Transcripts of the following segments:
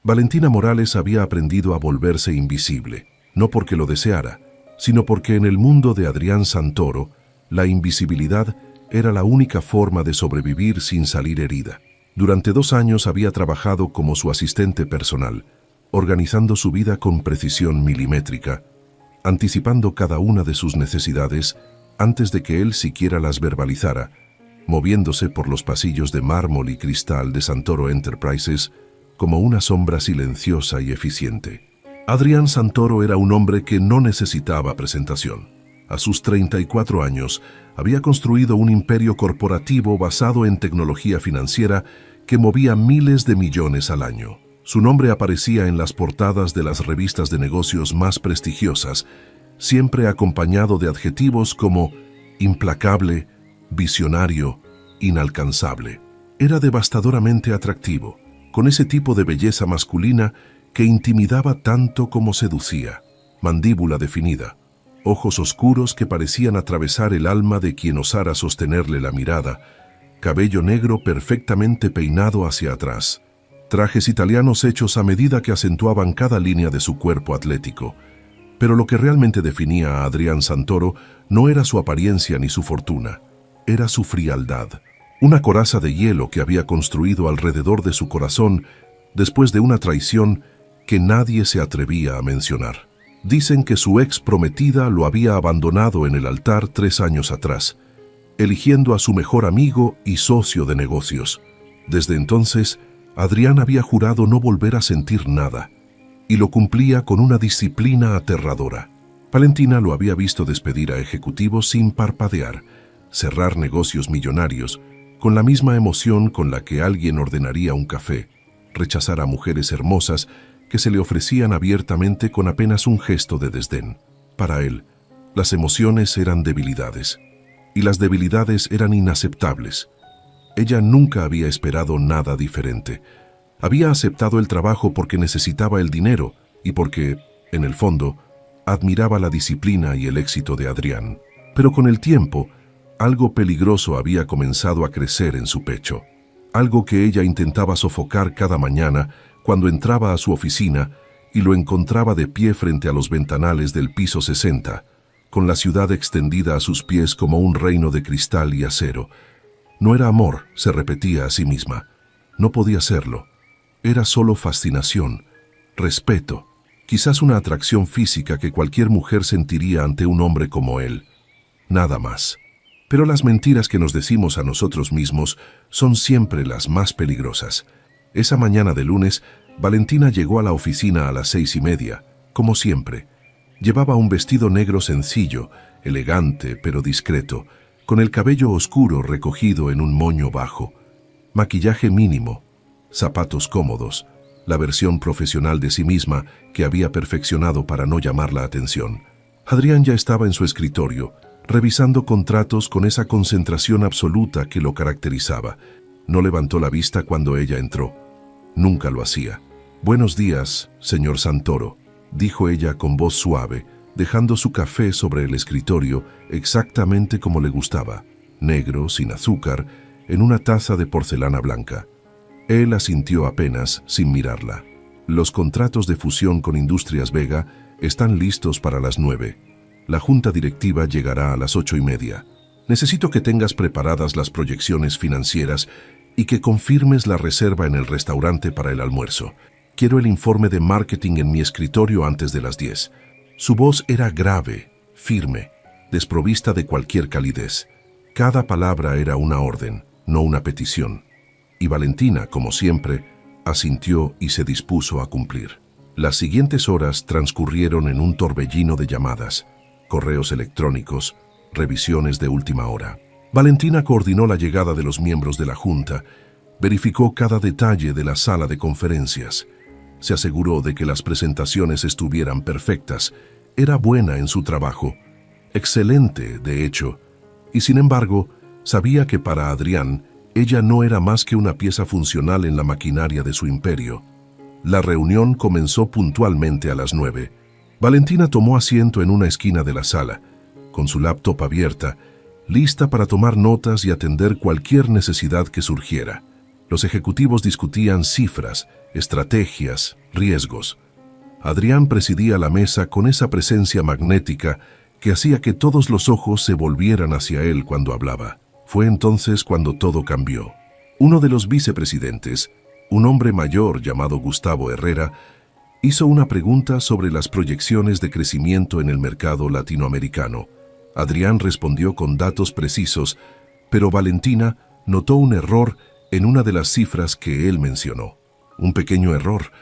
Valentina Morales había aprendido a volverse invisible, no porque lo deseara, sino porque en el mundo de Adrián Santoro, la invisibilidad era la única forma de sobrevivir sin salir herida. Durante 2 años había trabajado como su asistente personal, organizando su vida con precisión milimétrica, anticipando cada una de sus necesidades antes de que él siquiera las verbalizara, moviéndose por los pasillos de mármol y cristal de Santoro Enterprises como una sombra silenciosa y eficiente. Adrián Santoro era un hombre que no necesitaba presentación. A sus 34 años, había construido un imperio corporativo basado en tecnología financiera que movía miles de millones al año. Su nombre aparecía en las portadas de las revistas de negocios más prestigiosas, siempre acompañado de adjetivos como implacable, visionario, inalcanzable. Era devastadoramente atractivo, con ese tipo de belleza masculina que intimidaba tanto como seducía. Mandíbula definida, ojos oscuros que parecían atravesar el alma de quien osara sostenerle la mirada, cabello negro perfectamente peinado hacia atrás, trajes italianos hechos a medida que acentuaban cada línea de su cuerpo atlético. Pero lo que realmente definía a Adrián Santoro no era su apariencia ni su fortuna, era su frialdad, una coraza de hielo que había construido alrededor de su corazón después de una traición que nadie se atrevía a mencionar. Dicen que su ex prometida lo había abandonado en el altar 3 años atrás, eligiendo a su mejor amigo y socio de negocios. Desde entonces, Adrián había jurado no volver a sentir nada, y lo cumplía con una disciplina aterradora. Valentina lo había visto despedir a ejecutivos sin parpadear, cerrar negocios millonarios, con la misma emoción con la que alguien ordenaría un café, rechazar a mujeres hermosas que se le ofrecían abiertamente con apenas un gesto de desdén. Para él, las emociones eran debilidades, y las debilidades eran inaceptables. Ella nunca había esperado nada diferente. Había aceptado el trabajo porque necesitaba el dinero y porque, en el fondo, admiraba la disciplina y el éxito de Adrián. Pero con el tiempo, algo peligroso había comenzado a crecer en su pecho. Algo que ella intentaba sofocar cada mañana cuando entraba a su oficina y lo encontraba de pie frente a los ventanales del piso 60, con la ciudad extendida a sus pies como un reino de cristal y acero. No era amor, se repetía a sí misma. No podía serlo. Era solo fascinación, respeto, quizás una atracción física que cualquier mujer sentiría ante un hombre como él. Nada más. Pero las mentiras que nos decimos a nosotros mismos son siempre las más peligrosas. Esa mañana de lunes, Valentina llegó a la oficina a las 6:30, como siempre. Llevaba un vestido negro sencillo, elegante pero discreto, con el cabello oscuro recogido en un moño bajo, maquillaje mínimo, zapatos cómodos, la versión profesional de sí misma que había perfeccionado para no llamar la atención. Adrián ya estaba en su escritorio, revisando contratos con esa concentración absoluta que lo caracterizaba. No levantó la vista cuando ella entró. Nunca lo hacía. «Buenos días, señor Santoro», dijo ella con voz suave, dejando su café sobre el escritorio exactamente como le gustaba, negro, sin azúcar, en una taza de porcelana blanca. Él asintió apenas, sin mirarla. «Los contratos de fusión con Industrias Vega están listos para las 9. La junta directiva llegará a las 8:30. Necesito que tengas preparadas las proyecciones financieras y que confirmes la reserva en el restaurante para el almuerzo. Quiero el informe de marketing en mi escritorio antes de las 10. Su voz era grave, firme, desprovista de cualquier calidez. Cada palabra era una orden, no una petición. Y Valentina, como siempre, asintió y se dispuso a cumplir. Las siguientes horas transcurrieron en un torbellino de llamadas, correos electrónicos, revisiones de última hora. Valentina coordinó la llegada de los miembros de la junta, verificó cada detalle de la sala de conferencias, se aseguró de que las presentaciones estuvieran perfectas, era buena en su trabajo, excelente, de hecho, y sin embargo, sabía que para Adrián, ella no era más que una pieza funcional en la maquinaria de su imperio. La reunión comenzó puntualmente a las 9. Valentina tomó asiento en una esquina de la sala, con su laptop abierta, lista para tomar notas y atender cualquier necesidad que surgiera. Los ejecutivos discutían cifras, estrategias, riesgos. Adrián presidía la mesa con esa presencia magnética que hacía que todos los ojos se volvieran hacia él cuando hablaba. Fue entonces cuando todo cambió. Uno de los vicepresidentes, un hombre mayor llamado Gustavo Herrera, hizo una pregunta sobre las proyecciones de crecimiento en el mercado latinoamericano. Adrián respondió con datos precisos, pero Valentina notó un error en una de las cifras que él mencionó. Un pequeño error,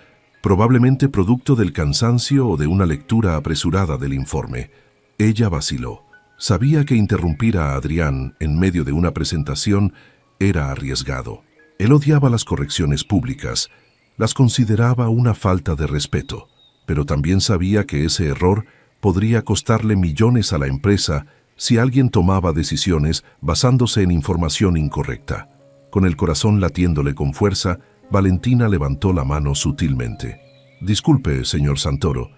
probablemente producto del cansancio o de una lectura apresurada del informe. Ella vaciló. Sabía que interrumpir a Adrián en medio de una presentación era arriesgado. Él odiaba las correcciones públicas, las consideraba una falta de respeto, pero también sabía que ese error podría costarle millones a la empresa si alguien tomaba decisiones basándose en información incorrecta. Con el corazón latiéndole con fuerza, Valentina levantó la mano sutilmente. «Disculpe, señor Santoro»,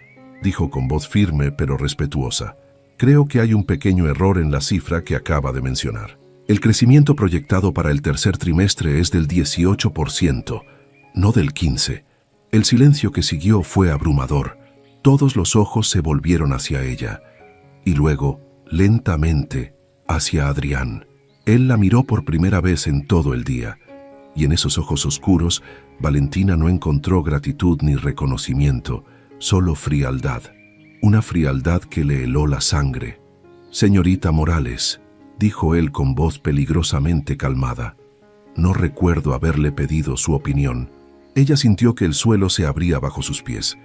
dijo con voz firme pero respetuosa. «Creo que hay un pequeño error en la cifra que acaba de mencionar. El crecimiento proyectado para el tercer trimestre es del 18%, no del 15%. El silencio que siguió fue abrumador. Todos los ojos se volvieron hacia ella. Y luego, lentamente, hacia Adrián. Él la miró por primera vez en todo el día. Y en esos ojos oscuros, Valentina no encontró gratitud ni reconocimiento, solo frialdad. Una frialdad que le heló la sangre. «Señorita Morales», dijo él con voz peligrosamente calmada. «No recuerdo haberle pedido su opinión». Ella sintió que el suelo se abría bajo sus pies.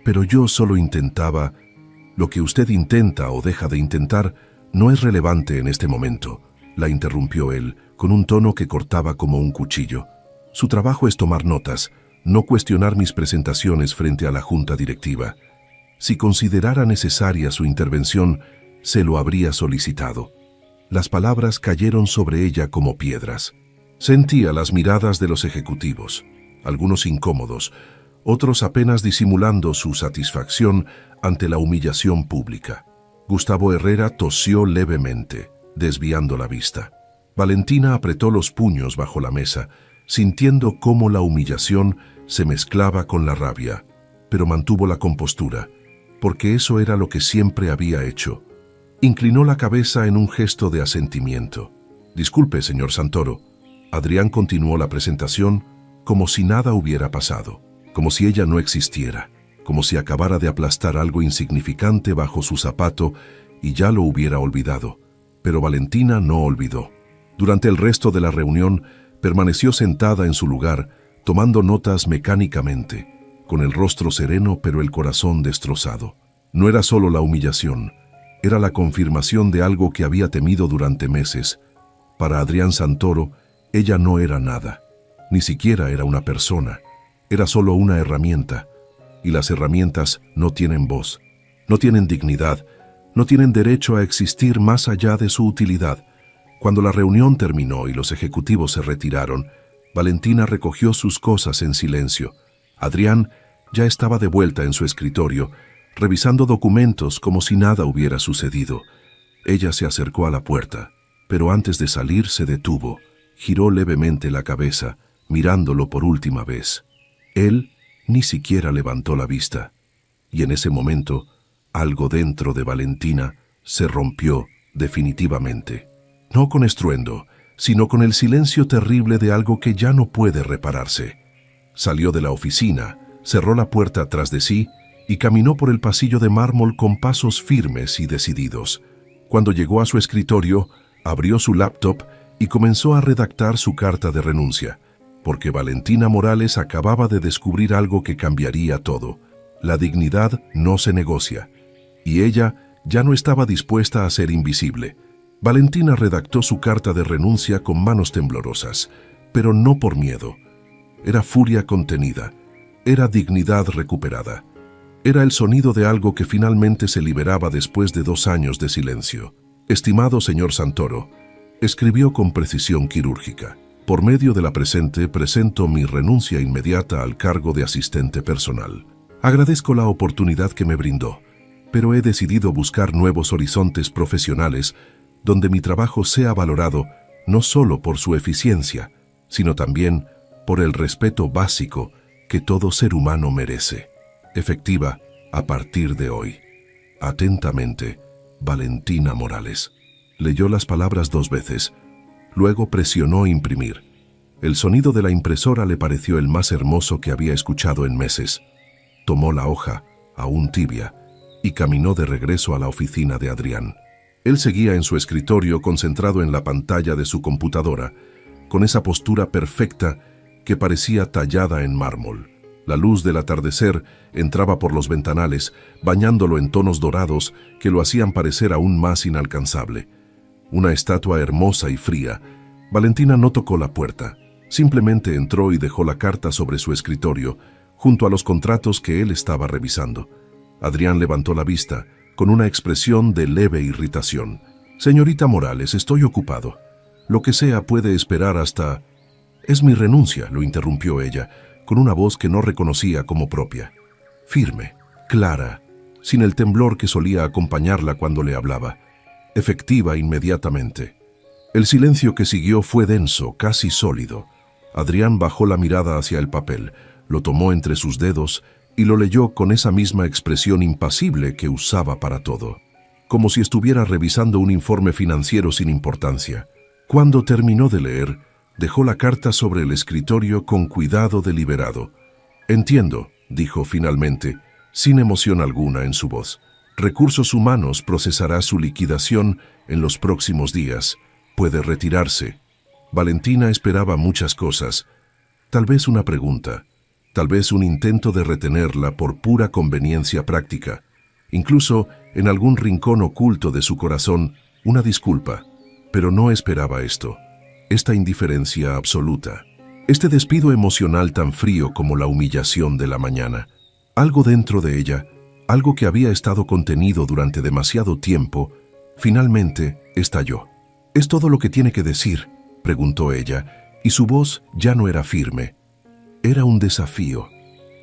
«Pero yo solo intentaba. Lo que usted intenta o deja de intentar no es relevante en este momento», la interrumpió él, con un tono que cortaba como un cuchillo. «Su trabajo es tomar notas, no cuestionar mis presentaciones frente a la junta directiva. Si considerara necesaria su intervención, se lo habría solicitado». Las palabras cayeron sobre ella como piedras. Sentía las miradas de los ejecutivos, algunos incómodos, otros apenas disimulando su satisfacción ante la humillación pública. Gustavo Herrera tosió levemente, desviando la vista. Valentina apretó los puños bajo la mesa, sintiendo cómo la humillación se mezclaba con la rabia, pero mantuvo la compostura, porque eso era lo que siempre había hecho. Inclinó la cabeza en un gesto de asentimiento. «Disculpe, señor Santoro». Adrián continuó la presentación como si nada hubiera pasado, como si ella no existiera, como si acabara de aplastar algo insignificante bajo su zapato y ya lo hubiera olvidado. Pero Valentina no olvidó. Durante el resto de la reunión, permaneció sentada en su lugar, tomando notas mecánicamente, con el rostro sereno pero el corazón destrozado. No era solo la humillación, era la confirmación de algo que había temido durante meses. Para Adrián Santoro, ella no era nada, ni siquiera era una persona, era solo una herramienta, y las herramientas no tienen voz, no tienen dignidad, no tienen derecho a existir más allá de su utilidad. Cuando la reunión terminó y los ejecutivos se retiraron, Valentina recogió sus cosas en silencio. Adrián ya estaba de vuelta en su escritorio, revisando documentos como si nada hubiera sucedido. Ella se acercó a la puerta, pero antes de salir se detuvo, giró levemente la cabeza, mirándolo por última vez. Él ni siquiera levantó la vista, y en ese momento, algo dentro de Valentina se rompió definitivamente. No con estruendo, sino con el silencio terrible de algo que ya no puede repararse. Salió de la oficina, cerró la puerta tras de sí y caminó por el pasillo de mármol con pasos firmes y decididos. Cuando llegó a su escritorio, abrió su laptop y comenzó a redactar su carta de renuncia, porque Valentina Morales acababa de descubrir algo que cambiaría todo. La dignidad no se negocia, y ella ya no estaba dispuesta a ser invisible. Valentina redactó su carta de renuncia con manos temblorosas, pero no por miedo. Era furia contenida, era dignidad recuperada. Era el sonido de algo que finalmente se liberaba después de 2 años de silencio. «Estimado señor Santoro», escribió con precisión quirúrgica, «por medio de la presente presento mi renuncia inmediata al cargo de asistente personal. Agradezco la oportunidad que me brindó, pero he decidido buscar nuevos horizontes profesionales donde mi trabajo sea valorado no solo por su eficiencia, sino también por el respeto básico que todo ser humano merece. Efectiva a partir de hoy. Atentamente, Valentina Morales. Leyó las palabras 2 veces. Luego presionó imprimir. El sonido de la impresora le pareció el más hermoso que había escuchado en meses. Tomó la hoja, aún tibia, y caminó de regreso a la oficina de Adrián. Él seguía en su escritorio concentrado en la pantalla de su computadora, con esa postura perfecta que parecía tallada en mármol. La luz del atardecer entraba por los ventanales, bañándolo en tonos dorados que lo hacían parecer aún más inalcanzable. Una estatua hermosa y fría. Valentina no tocó la puerta. Simplemente entró y dejó la carta sobre su escritorio, junto a los contratos que él estaba revisando. Adrián levantó la vista, con una expresión de leve irritación. «Señorita Morales, estoy ocupado. Lo que sea puede esperar hasta...» «Es mi renuncia», lo interrumpió ella, con una voz que no reconocía como propia. Firme, clara, sin el temblor que solía acompañarla cuando le hablaba. Efectiva inmediatamente. El silencio que siguió fue denso, casi sólido. Adrián bajó la mirada hacia el papel, lo tomó entre sus dedos y lo leyó con esa misma expresión impasible que usaba para todo, como si estuviera revisando un informe financiero sin importancia. Cuando terminó de leer, dejó la carta sobre el escritorio con cuidado deliberado. «Entiendo», dijo finalmente, sin emoción alguna en su voz. «Recursos Humanos procesará su liquidación en los próximos días. Puede retirarse». Valentina esperaba muchas cosas. Tal vez una pregunta. Tal vez un intento de retenerla por pura conveniencia práctica. Incluso, en algún rincón oculto de su corazón, una disculpa. Pero no esperaba esto. Esta indiferencia absoluta. Este despido emocional tan frío como la humillación de la mañana. Algo dentro de ella, algo que había estado contenido durante demasiado tiempo, finalmente estalló. «¿Es todo lo que tiene que decir?», preguntó ella, y su voz ya no era firme. Era un desafío.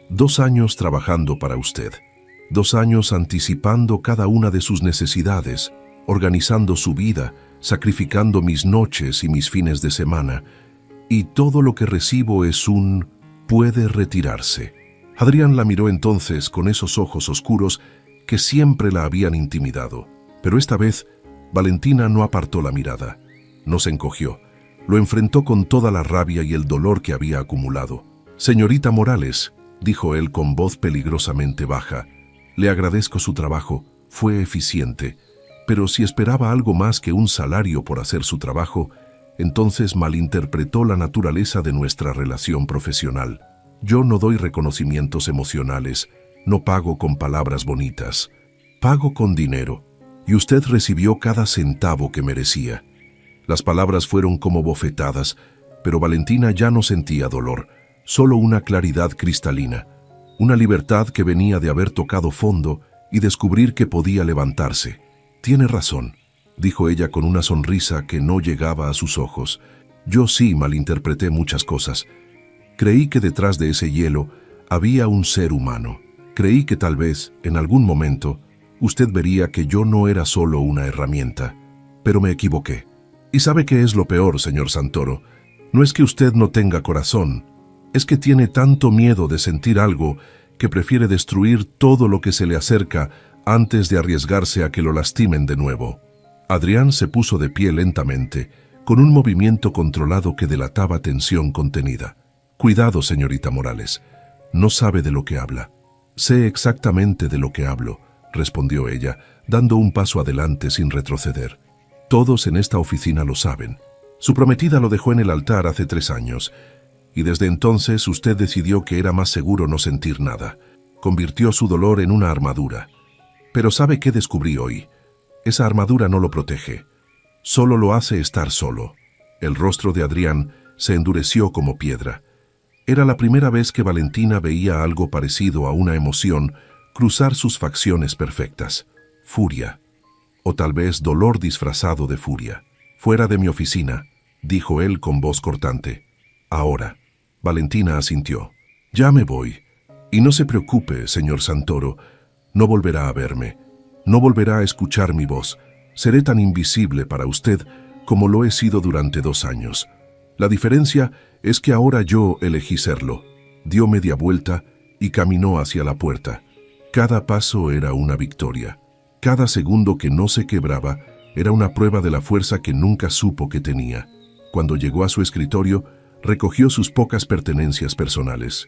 2 años trabajando para usted. 2 años anticipando cada una de sus necesidades, organizando su vida, sacrificando mis noches y mis fines de semana. Y todo lo que recibo es un «puede retirarse». Adrián la miró entonces con esos ojos oscuros que siempre la habían intimidado. Pero esta vez, Valentina no apartó la mirada. No se encogió. Lo enfrentó con toda la rabia y el dolor que había acumulado. «Señorita Morales», dijo él con voz peligrosamente baja, «le agradezco su trabajo, fue eficiente, pero si esperaba algo más que un salario por hacer su trabajo, entonces malinterpretó la naturaleza de nuestra relación profesional. Yo no doy reconocimientos emocionales, no pago con palabras bonitas, pago con dinero, y usted recibió cada centavo que merecía». Las palabras fueron como bofetadas, pero Valentina ya no sentía dolor, solo una claridad cristalina, una libertad que venía de haber tocado fondo y descubrir que podía levantarse. «Tiene razón», dijo ella con una sonrisa que no llegaba a sus ojos. «Yo sí malinterpreté muchas cosas. Creí que detrás de ese hielo había un ser humano. Creí que tal vez, en algún momento, usted vería que yo no era solo una herramienta. Pero me equivoqué. ¿Y sabe qué es lo peor, señor Santoro? No es que usted no tenga corazón, es que tiene tanto miedo de sentir algo que prefiere destruir todo lo que se le acerca antes de arriesgarse a que lo lastimen de nuevo». Adrián se puso de pie lentamente, con un movimiento controlado que delataba tensión contenida. «Cuidado, señorita Morales. No sabe de lo que habla». «Sé exactamente de lo que hablo», respondió ella, dando un paso adelante sin retroceder. «Todos en esta oficina lo saben. Su prometida lo dejó en el altar hace 3 años, y desde entonces usted decidió que era más seguro no sentir nada. Convirtió su dolor en una armadura. Pero ¿sabe qué descubrí hoy? Esa armadura no lo protege. Solo lo hace estar solo». El rostro de Adrián se endureció como piedra. Era la primera vez que Valentina veía algo parecido a una emoción cruzar sus facciones perfectas. Furia. O tal vez dolor disfrazado de furia. «Fuera de mi oficina», dijo él con voz cortante. «Ahora». Valentina asintió. «Ya me voy. Y no se preocupe, señor Santoro. No volverá a verme. No volverá a escuchar mi voz. Seré tan invisible para usted como lo he sido durante 2 años. La diferencia es que ahora yo elegí serlo. Dio media vuelta y caminó hacia la puerta. Cada paso era una victoria. Cada segundo que no se quebraba era una prueba de la fuerza que nunca supo que tenía. Cuando llegó a su escritorio, recogió sus pocas pertenencias personales.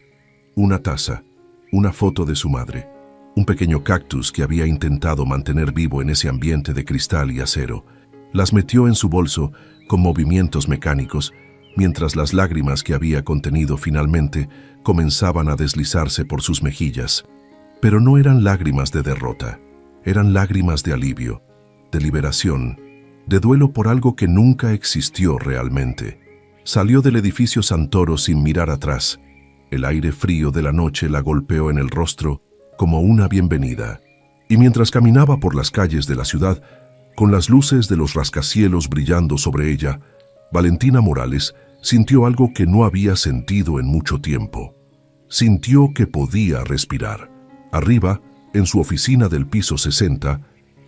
Una taza, una foto de su madre, un pequeño cactus que había intentado mantener vivo en ese ambiente de cristal y acero. Las metió en su bolso con movimientos mecánicos, mientras las lágrimas que había contenido finalmente comenzaban a deslizarse por sus mejillas. Pero no eran lágrimas de derrota, eran lágrimas de alivio, de liberación, de duelo por algo que nunca existió realmente. Salió del edificio Santoro sin mirar atrás. El aire frío de la noche la golpeó en el rostro como una bienvenida. Y mientras caminaba por las calles de la ciudad, con las luces de los rascacielos brillando sobre ella, Valentina Morales sintió algo que no había sentido en mucho tiempo. Sintió que podía respirar. Arriba, en su oficina del piso 60,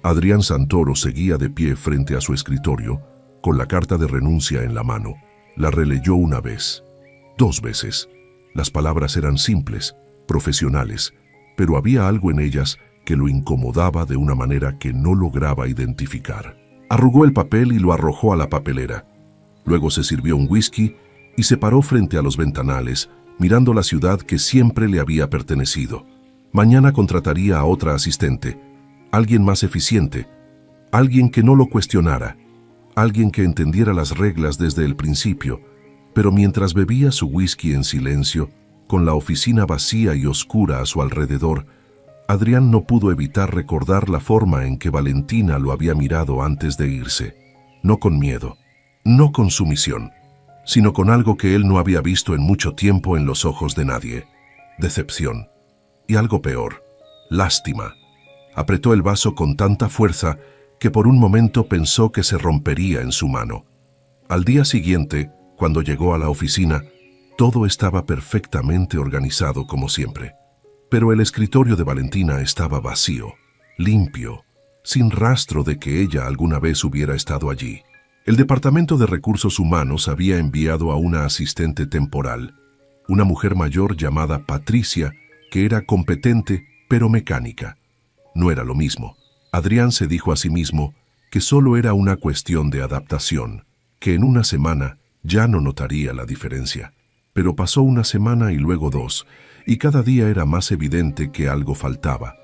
Adrián Santoro seguía de pie frente a su escritorio, con la carta de renuncia en la mano. La releyó una vez, 2 veces. Las palabras eran simples, profesionales, pero había algo en ellas que lo incomodaba de una manera que no lograba identificar. Arrugó el papel y lo arrojó a la papelera. Luego se sirvió un whisky y se paró frente a los ventanales, mirando la ciudad que siempre le había pertenecido. Mañana contrataría a otra asistente, alguien más eficiente, alguien que no lo cuestionara, alguien que entendiera las reglas desde el principio. Pero mientras bebía su whisky en silencio, con la oficina vacía y oscura a su alrededor, Adrián no pudo evitar recordar la forma en que Valentina lo había mirado antes de irse. No con miedo, no con sumisión, sino con algo que él no había visto en mucho tiempo en los ojos de nadie: decepción. Y algo peor, lástima. Apretó el vaso con tanta fuerza que por un momento pensó que se rompería en su mano. Al día siguiente, cuando llegó a la oficina, todo estaba perfectamente organizado como siempre. Pero el escritorio de Valentina estaba vacío, limpio, sin rastro de que ella alguna vez hubiera estado allí. El Departamento de Recursos Humanos había enviado a una asistente temporal, una mujer mayor llamada Patricia, que era competente pero mecánica. No era lo mismo. Adrián se dijo a sí mismo que solo era una cuestión de adaptación, que en una semana ya no notaría la diferencia. Pero pasó una semana y luego 2, y cada día era más evidente que algo faltaba.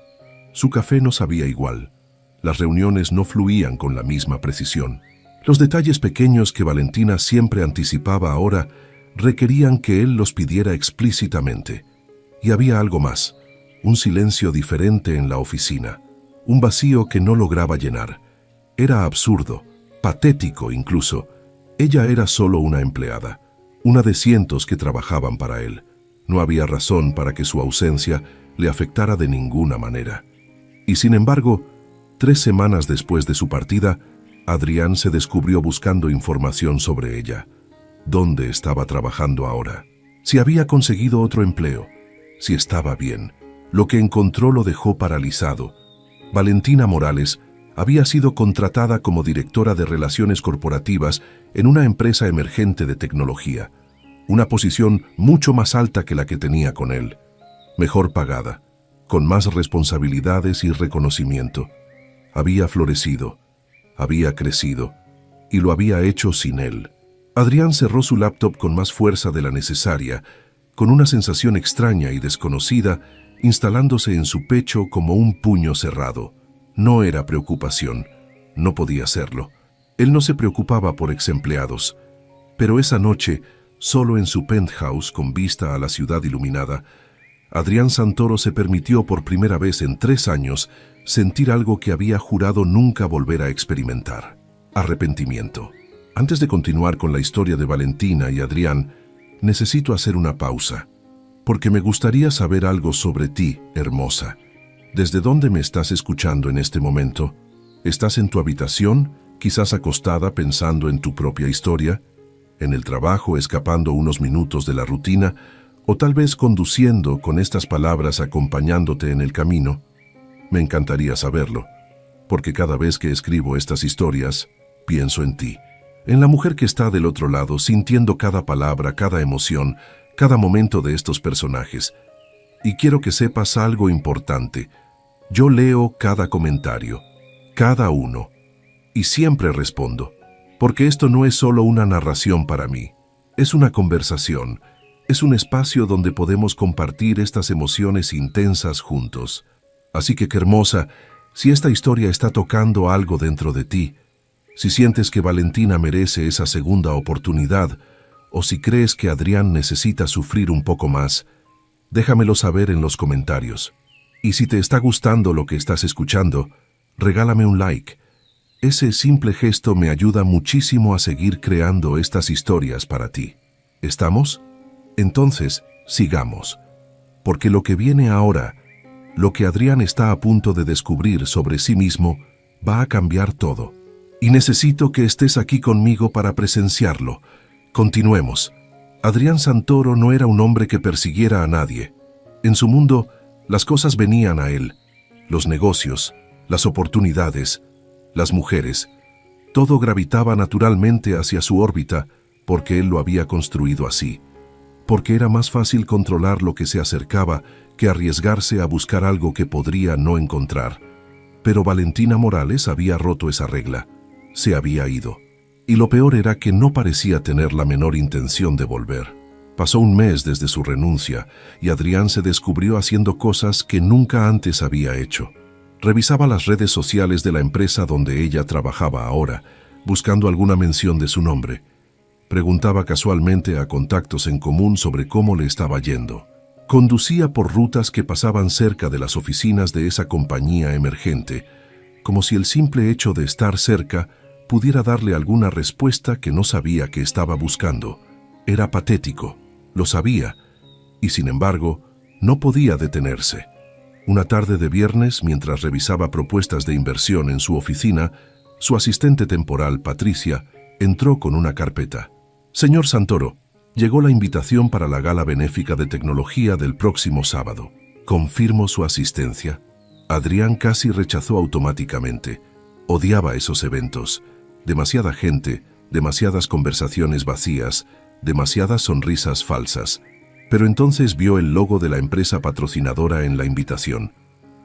Su café no sabía igual. Las reuniones no fluían con la misma precisión. Los detalles pequeños que Valentina siempre anticipaba ahora requerían que él los pidiera explícitamente. Y había algo más, un silencio diferente en la oficina, un vacío que no lograba llenar. Era absurdo, patético incluso. Ella era solo una empleada, una de cientos que trabajaban para él. No había razón para que su ausencia le afectara de ninguna manera. Y sin embargo, 3 semanas después de su partida, Adrián se descubrió buscando información sobre ella. ¿Dónde estaba trabajando ahora? Si había conseguido otro empleo, si estaba bien. Lo que encontró lo dejó paralizado. Valentina Morales había sido contratada como directora de Relaciones Corporativas en una empresa emergente de tecnología, una posición mucho más alta que la que tenía con él, mejor pagada, con más responsabilidades y reconocimiento. Había florecido, había crecido, y lo había hecho sin él. Adrián cerró su laptop con más fuerza de la necesaria, con una sensación extraña y desconocida instalándose en su pecho como un puño cerrado. No era preocupación, no podía serlo. Él no se preocupaba por exempleados. Pero esa noche, solo en su penthouse con vista a la ciudad iluminada, Adrián Santoro se permitió por primera vez en 3 años sentir algo que había jurado nunca volver a experimentar: arrepentimiento. Antes de continuar con la historia de Valentina y Adrián, necesito hacer una pausa, porque me gustaría saber algo sobre ti, hermosa. ¿Desde dónde me estás escuchando en este momento? ¿Estás en tu habitación, quizás acostada pensando en tu propia historia? ¿En el trabajo, escapando unos minutos de la rutina? ¿O tal vez conduciendo con estas palabras acompañándote en el camino? Me encantaría saberlo, porque cada vez que escribo estas historias, pienso en ti. en la mujer que está del otro lado, sintiendo cada palabra, cada emoción, cada momento de estos personajes. Y quiero que sepas algo importante. Yo leo cada comentario, cada uno, y siempre respondo, porque esto no es solo una narración para mí, es una conversación, es un espacio donde podemos compartir estas emociones intensas juntos. Así que, qué hermosa, si esta historia está tocando algo dentro de ti, si sientes que Valentina merece esa segunda oportunidad, o si crees que Adrián necesita sufrir un poco más, déjamelo saber en los comentarios. Y si te está gustando lo que estás escuchando, regálame un like. Ese simple gesto me ayuda muchísimo a seguir creando estas historias para ti. ¿Estamos? Entonces, sigamos. Porque lo que viene ahora, lo que Adrián está a punto de descubrir sobre sí mismo, va a cambiar todo. Y necesito que estés aquí conmigo para presenciarlo. Continuemos. Adrián Santoro no era un hombre que persiguiera a nadie. En su mundo, las cosas venían a él. Los negocios, las oportunidades, las mujeres. Todo gravitaba naturalmente hacia su órbita porque él lo había construido así. Porque era más fácil controlar lo que se acercaba que arriesgarse a buscar algo que podría no encontrar. Pero Valentina Morales había roto esa regla. Se había ido. Y lo peor era que no parecía tener la menor intención de volver. Pasó un mes desde su renuncia y Adrián se descubrió haciendo cosas que nunca antes había hecho. Revisaba las redes sociales de la empresa donde ella trabajaba ahora, buscando alguna mención de su nombre. Preguntaba casualmente a contactos en común sobre cómo le estaba yendo. Conducía por rutas que pasaban cerca de las oficinas de esa compañía emergente, como si el simple hecho de estar cerca pudiera darle alguna respuesta que no sabía que estaba buscando. Era patético, lo sabía, y sin embargo, no podía detenerse. Una tarde de viernes, mientras revisaba propuestas de inversión en su oficina, su asistente temporal, Patricia, entró con una carpeta. «Señor Santoro, llegó la invitación para la gala benéfica de tecnología del próximo sábado. ¿Confirmo su asistencia?» Adrián casi rechazó automáticamente. Odiaba esos eventos. Demasiada gente, demasiadas conversaciones vacías, demasiadas sonrisas falsas. Pero entonces vio el logo de la empresa patrocinadora en la invitación.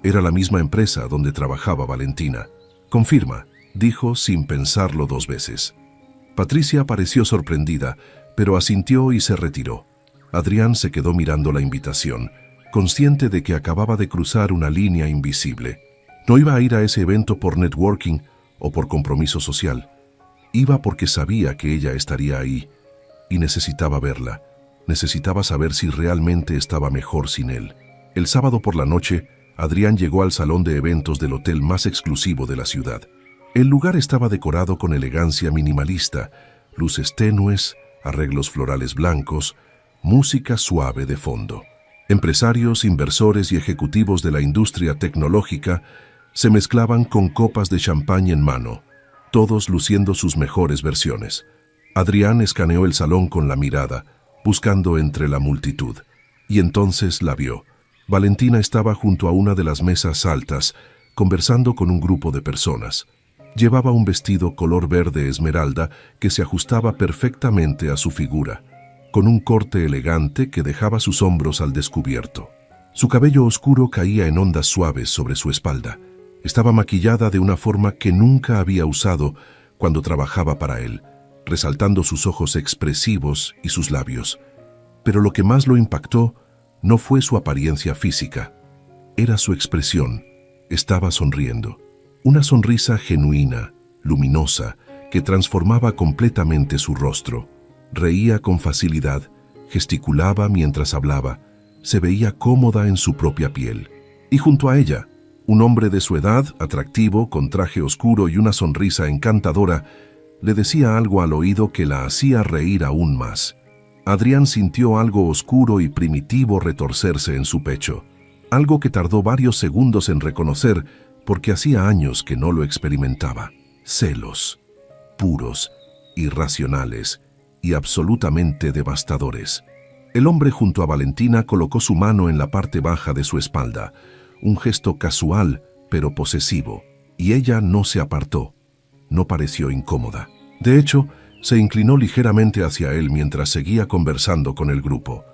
Era la misma empresa donde trabajaba Valentina. «Confirma», dijo sin pensarlo 2 veces. Patricia pareció sorprendida, pero asintió y se retiró. Adrián se quedó mirando la invitación, consciente de que acababa de cruzar una línea invisible. No iba a ir a ese evento por networking o por compromiso social. Iba porque sabía que ella estaría ahí y necesitaba verla. Necesitaba saber si realmente estaba mejor sin él. El sábado por la noche, Adrián llegó al salón de eventos del hotel más exclusivo de la ciudad. El lugar estaba decorado con elegancia minimalista, luces tenues, arreglos florales blancos, música suave de fondo. Empresarios, inversores y ejecutivos de la industria tecnológica se mezclaban con copas de champán en mano, todos luciendo sus mejores versiones. Adrián escaneó el salón con la mirada, buscando entre la multitud, y entonces la vio. Valentina estaba junto a una de las mesas altas, conversando con un grupo de personas. Llevaba un vestido color verde esmeralda que se ajustaba perfectamente a su figura, con un corte elegante que dejaba sus hombros al descubierto. Su cabello oscuro caía en ondas suaves sobre su espalda. Estaba maquillada de una forma que nunca había usado cuando trabajaba para él, resaltando sus ojos expresivos y sus labios. Pero lo que más lo impactó no fue su apariencia física, era su expresión. Estaba sonriendo. Una sonrisa genuina, luminosa, que transformaba completamente su rostro. Reía con facilidad, gesticulaba mientras hablaba, se veía cómoda en su propia piel. Y junto a ella, un hombre de su edad, atractivo, con traje oscuro y una sonrisa encantadora, le decía algo al oído que la hacía reír aún más. Adrián sintió algo oscuro y primitivo retorcerse en su pecho, algo que tardó varios segundos en reconocer porque hacía años que no lo experimentaba. Celos, puros, irracionales y absolutamente devastadores. El hombre junto a Valentina colocó su mano en la parte baja de su espalda, un gesto casual pero posesivo, y ella no se apartó. No pareció incómoda. De hecho, Se inclinó ligeramente hacia él mientras seguía conversando con el grupo.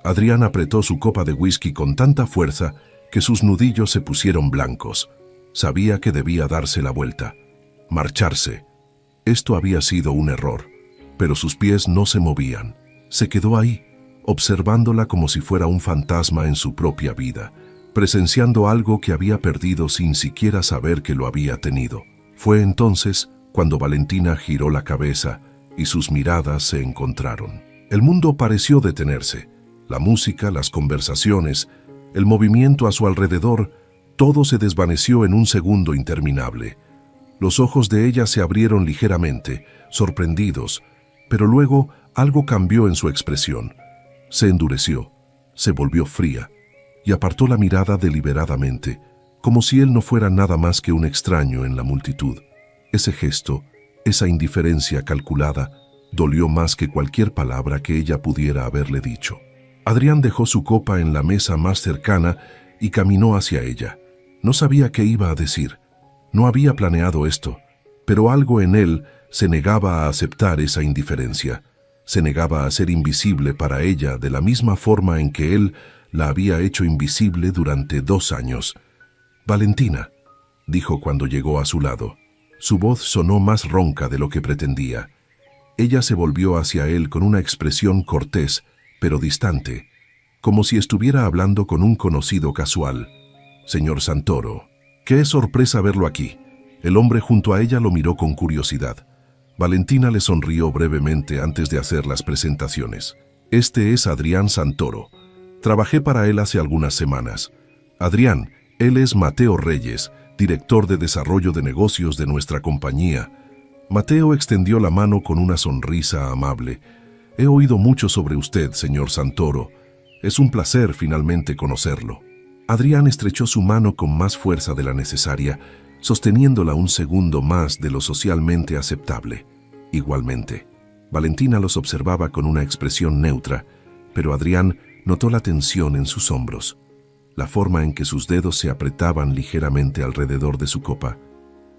Adrián apretó su copa de whisky con tanta fuerza que sus nudillos se pusieron blancos. Sabía que debía darse la vuelta, marcharse. Esto había sido un error, pero sus pies no se movían. Se quedó ahí, observándola como si fuera un fantasma en su propia vida, presenciando algo que había perdido sin siquiera saber que lo había tenido. Fue entonces cuando Valentina giró la cabeza y sus miradas se encontraron. El mundo pareció detenerse. La música, las conversaciones, el movimiento a su alrededor, todo se desvaneció en un segundo interminable. Los ojos de ella se abrieron ligeramente, sorprendidos, pero luego algo cambió en su expresión. Se endureció, se volvió fría y apartó la mirada deliberadamente, como si él no fuera nada más que un extraño en la multitud. Ese gesto, esa indiferencia calculada, dolió más que cualquier palabra que ella pudiera haberle dicho. Adrián dejó su copa en la mesa más cercana y caminó hacia ella. No sabía qué iba a decir. No había planeado esto, pero algo en él se negaba a aceptar esa indiferencia. Se negaba a ser invisible para ella de la misma forma en que él la había hecho invisible durante 2 años. «Valentina», dijo cuando llegó a su lado. Su voz sonó más ronca de lo que pretendía. Ella se volvió hacia él con una expresión cortés, pero distante, como si estuviera hablando con un conocido casual. «Señor Santoro, qué sorpresa verlo aquí». El hombre junto a ella lo miró con curiosidad. Valentina le sonrió brevemente antes de hacer las presentaciones. «Este es Adrián Santoro. Trabajé para él hace algunas semanas. Adrián, él es Mateo Reyes, director de desarrollo de negocios de nuestra compañía». Mateo extendió la mano con una sonrisa amable. «He oído mucho sobre usted, señor Santoro. Es un placer finalmente conocerlo». Adrián estrechó su mano con más fuerza de la necesaria, sosteniéndola un segundo más de lo socialmente aceptable. Igualmente, Valentina los observaba con una expresión neutra, pero Adrián notó la tensión en sus hombros, la forma en que sus dedos se apretaban ligeramente alrededor de su copa.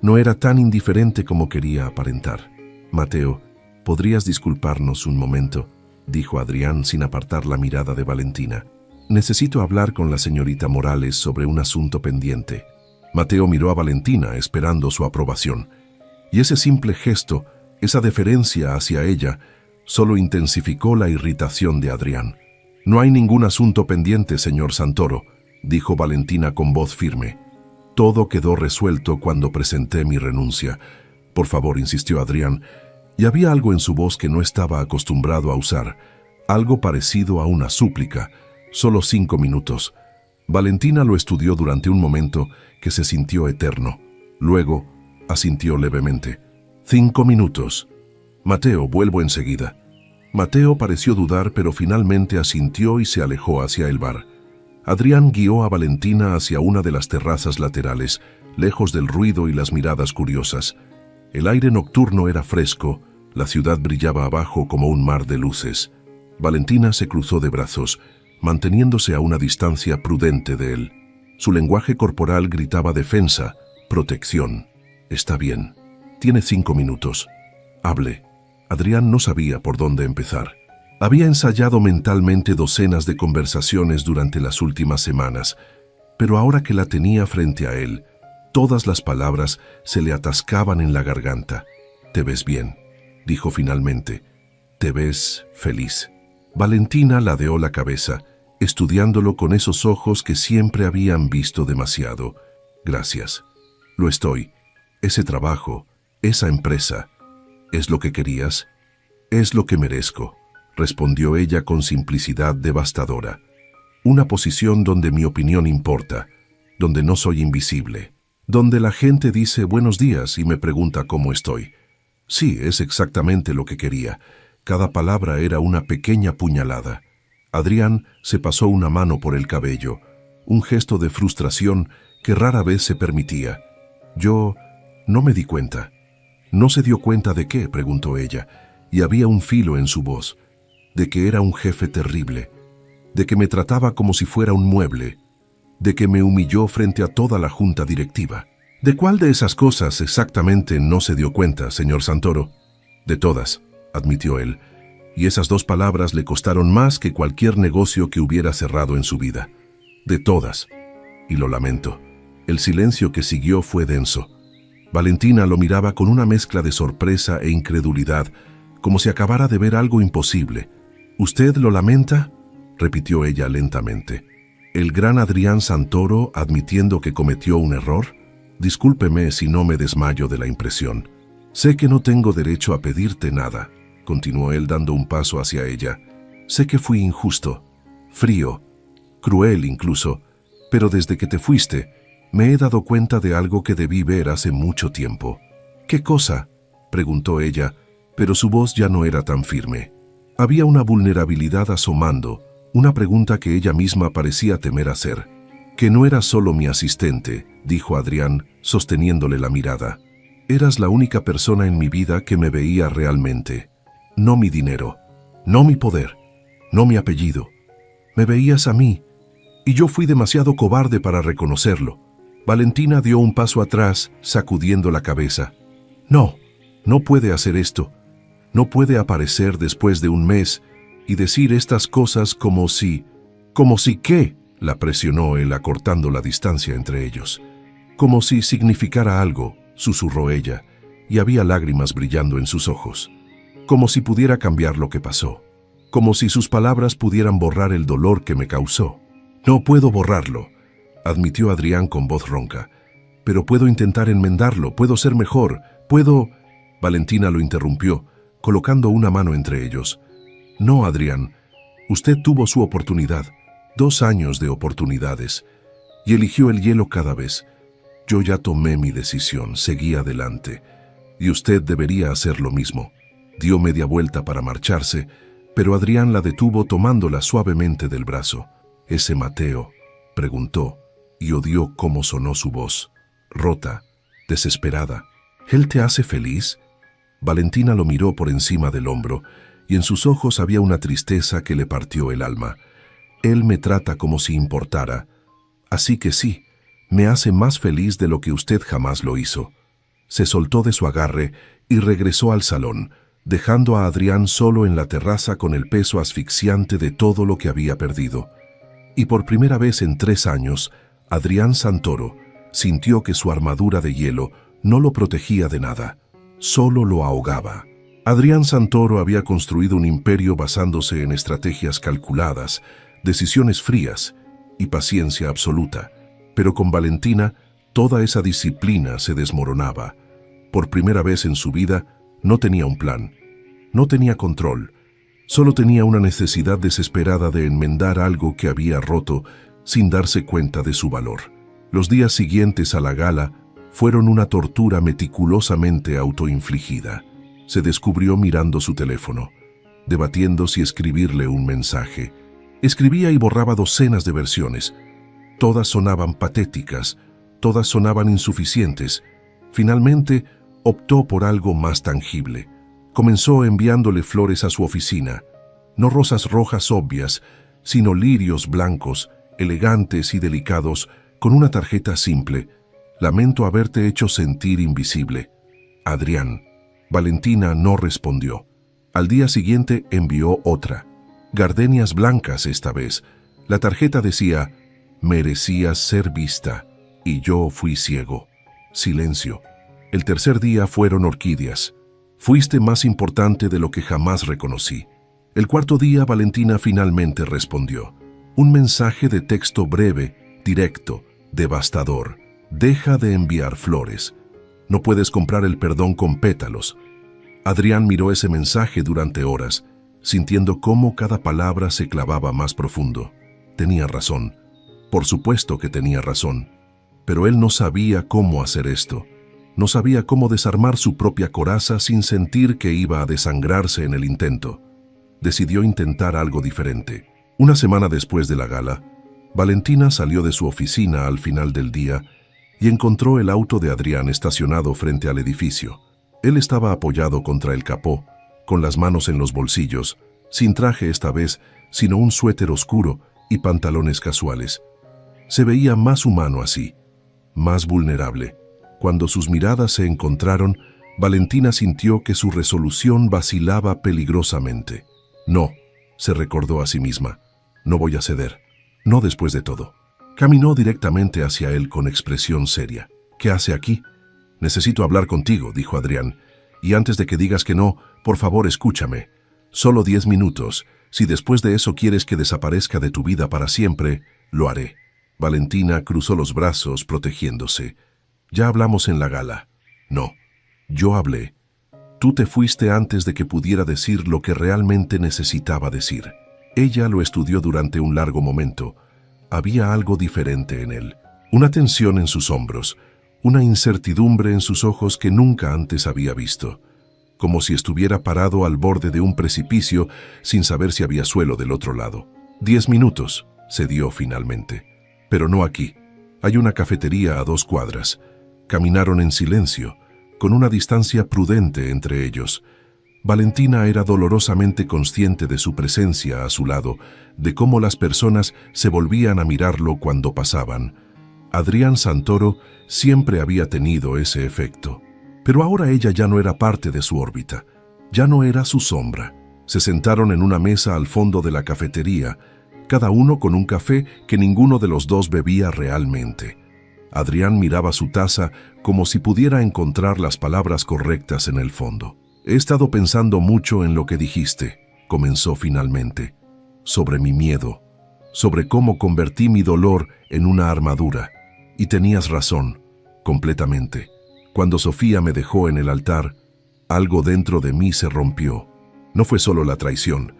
No era tan indiferente como quería aparentar. «Mateo, ¿podrías disculparnos un momento?», dijo Adrián sin apartar la mirada de Valentina. «Necesito hablar con la señorita Morales sobre un asunto pendiente». Mateo miró a Valentina esperando su aprobación, y ese simple gesto, esa deferencia hacia ella, solo intensificó la irritación de Adrián. «No hay ningún asunto pendiente, señor Santoro», dijo Valentina con voz firme. «Todo quedó resuelto cuando presenté mi renuncia». «Por favor», insistió Adrián, y había algo en su voz que no estaba acostumbrado a usar, algo parecido a una súplica. «Solo 5 minutos». Valentina lo estudió durante un momento que se sintió eterno. Luego, asintió levemente. «5 minutos. Mateo, vuelvo enseguida». Mateo pareció dudar, pero finalmente asintió y se alejó hacia el bar. Adrián guió a Valentina hacia una de las terrazas laterales, lejos del ruido y las miradas curiosas. El aire nocturno era fresco, la ciudad brillaba abajo como un mar de luces. Valentina se cruzó de brazos, manteniéndose a una distancia prudente de él. Su lenguaje corporal gritaba defensa, protección. «Está bien. Tiene 5 minutos. Hable». Adrián no sabía por dónde empezar. Había ensayado mentalmente docenas de conversaciones durante las últimas semanas, pero ahora que la tenía frente a él, todas las palabras se le atascaban en la garganta. «Te ves bien», dijo finalmente. «Te ves feliz». Valentina ladeó la cabeza, estudiándolo con esos ojos que siempre habían visto demasiado. «Gracias. Lo estoy. Ese trabajo, esa empresa, ¿es lo que querías?». «Es lo que merezco», respondió ella con simplicidad devastadora. «Una posición donde mi opinión importa, donde no soy invisible, donde la gente dice buenos días y me pregunta cómo estoy». Sí, es exactamente lo que quería. Cada palabra era una pequeña puñalada. Adrián se pasó una mano por el cabello, un gesto de frustración que rara vez se permitía. «Yo no me di cuenta». «¿No se dio cuenta de qué?», preguntó ella, y había un filo en su voz. «De que era un jefe terrible, de que me trataba como si fuera un mueble, de que me humilló frente a toda la junta directiva». «¿De cuál de esas cosas exactamente no se dio cuenta, señor Santoro?». «De todas». admitió él, y esas 2 palabras le costaron más que cualquier negocio que hubiera cerrado en su vida. De todas. Y lo lamento. El silencio que siguió fue denso. Valentina lo miraba con una mezcla de sorpresa e incredulidad, como si acabara de ver algo imposible. ¿Usted lo lamenta?, repitió ella lentamente. ¿El gran Adrián Santoro admitiendo que cometió un error? Discúlpeme si no me desmayo de la impresión. Sé que no tengo derecho a pedirte nada, continuó él dando un paso hacia ella. Sé que fui injusto, frío, cruel incluso, pero desde que te fuiste, me he dado cuenta de algo que debí ver hace mucho tiempo. ¿Qué cosa?, preguntó ella, pero su voz ya no era tan firme. Había una vulnerabilidad asomando, una pregunta que ella misma parecía temer hacer. Que no eras solo mi asistente, dijo Adrián, sosteniéndole la mirada. Eras la única persona en mi vida que me veía realmente. No mi dinero, no mi poder, no mi apellido. Me veías a mí, y yo fui demasiado cobarde para reconocerlo. Valentina dio un paso atrás, sacudiendo la cabeza. No, no puede hacer esto. No puede aparecer después de un mes y decir estas cosas como si... ¿Como si qué?, la presionó él acortando la distancia entre ellos. Como si significara algo, susurró ella, y había lágrimas brillando en sus ojos. Como si pudiera cambiar lo que pasó. Como si sus palabras pudieran borrar el dolor que me causó. No puedo borrarlo, admitió Adrián con voz ronca. Pero puedo intentar enmendarlo, puedo ser mejor, puedo... Valentina lo interrumpió, colocando una mano entre ellos. No, Adrián, usted tuvo su oportunidad, 2 años de oportunidades, y eligió el hielo cada vez. Yo ya tomé mi decisión, seguí adelante, y usted debería hacer lo mismo. Dio media vuelta para marcharse, pero Adrián la detuvo tomándola suavemente del brazo. ¿Ese Mateo?, preguntó, y odió cómo sonó su voz, rota, desesperada. ¿Él te hace feliz? Valentina lo miró por encima del hombro, y en sus ojos había una tristeza que le partió el alma. Él me trata como si importara. Así que sí, me hace más feliz de lo que usted jamás lo hizo. Se soltó de su agarre y regresó al salón, dejando a Adrián solo en la terraza con el peso asfixiante de todo lo que había perdido. Y por primera vez en 3 años, Adrián Santoro sintió que su armadura de hielo no lo protegía de nada, solo lo ahogaba. Adrián Santoro había construido un imperio basándose en estrategias calculadas, decisiones frías y paciencia absoluta, pero con Valentina toda esa disciplina se desmoronaba. Por primera vez en su vida no tenía un plan, no tenía control, solo tenía una necesidad desesperada de enmendar algo que había roto sin darse cuenta de su valor. Los días siguientes a la gala fueron una tortura meticulosamente autoinfligida. Se descubrió mirando su teléfono, debatiendo si escribirle un mensaje. Escribía y borraba docenas de versiones. Todas sonaban patéticas, todas sonaban insuficientes. Finalmente, optó por algo más tangible. Comenzó enviándole flores a su oficina. No rosas rojas obvias, sino lirios blancos, elegantes y delicados, con una tarjeta simple. Lamento haberte hecho sentir invisible. Adrián. Valentina no respondió. Al día siguiente envió otra. Gardenias blancas esta vez. La tarjeta decía, merecías ser vista, y yo fui ciego. Silencio. El tercer día fueron orquídeas. Fuiste más importante de lo que jamás reconocí. El cuarto día Valentina finalmente respondió. Un mensaje de texto breve, directo, devastador. Deja de enviar flores. No puedes comprar el perdón con pétalos. Adrián miró ese mensaje durante horas, sintiendo cómo cada palabra se clavaba más profundo. Tenía razón. Por supuesto que tenía razón. Pero él no sabía cómo hacer esto. No sabía cómo desarmar su propia coraza sin sentir que iba a desangrarse en el intento. Decidió intentar algo diferente. Una semana después de la gala, Valentina salió de su oficina al final del día y encontró el auto de Adrián estacionado frente al edificio. Él estaba apoyado contra el capó, con las manos en los bolsillos, sin traje esta vez, sino un suéter oscuro y pantalones casuales. Se veía más humano así, más vulnerable. Cuando sus miradas se encontraron, Valentina sintió que su resolución vacilaba peligrosamente. No, se recordó a sí misma, no voy a ceder, no después de todo. Caminó directamente hacia él con expresión seria. ¿Qué hace aquí? Necesito hablar contigo, dijo Adrián, y antes de que digas que no, por favor escúchame. Solo 10 minutos. Si después de eso quieres que desaparezca de tu vida para siempre, lo haré. Valentina cruzó los brazos, protegiéndose. Ya hablamos en la gala. No, yo hablé. Tú te fuiste antes de que pudiera decir lo que realmente necesitaba decir. Ella lo estudió durante un largo momento. Había algo diferente en él. Una tensión en sus hombros, una incertidumbre en sus ojos que nunca antes había visto. Como si estuviera parado al borde de un precipicio sin saber si había suelo del otro lado. 10 minutos, cedió finalmente. Pero no aquí. Hay una cafetería a 2 cuadras. Caminaron en silencio, con una distancia prudente entre ellos. Valentina era dolorosamente consciente de su presencia a su lado, de cómo las personas se volvían a mirarlo cuando pasaban. Adrián Santoro siempre había tenido ese efecto. Pero ahora ella ya no era parte de su órbita, ya no era su sombra. Se sentaron en una mesa al fondo de la cafetería, cada uno con un café que ninguno de los dos bebía realmente. Adrián miraba su taza como si pudiera encontrar las palabras correctas en el fondo. He estado pensando mucho en lo que dijiste, comenzó finalmente, sobre mi miedo, sobre cómo convertí mi dolor en una armadura. Y tenías razón, completamente. Cuando Sofía me dejó en el altar, algo dentro de mí se rompió. No fue solo la traición,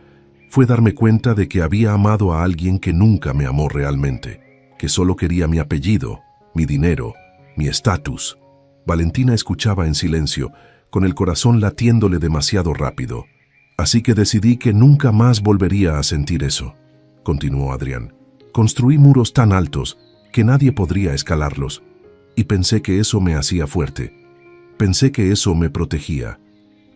fue darme cuenta de que había amado a alguien que nunca me amó realmente, que solo quería mi apellido, mi dinero, mi estatus. Valentina escuchaba en silencio, con el corazón latiéndole demasiado rápido. Así que decidí que nunca más volvería a sentir eso, continuó Adrián. Construí muros tan altos que nadie podría escalarlos. Y pensé que eso me hacía fuerte. Pensé que eso me protegía.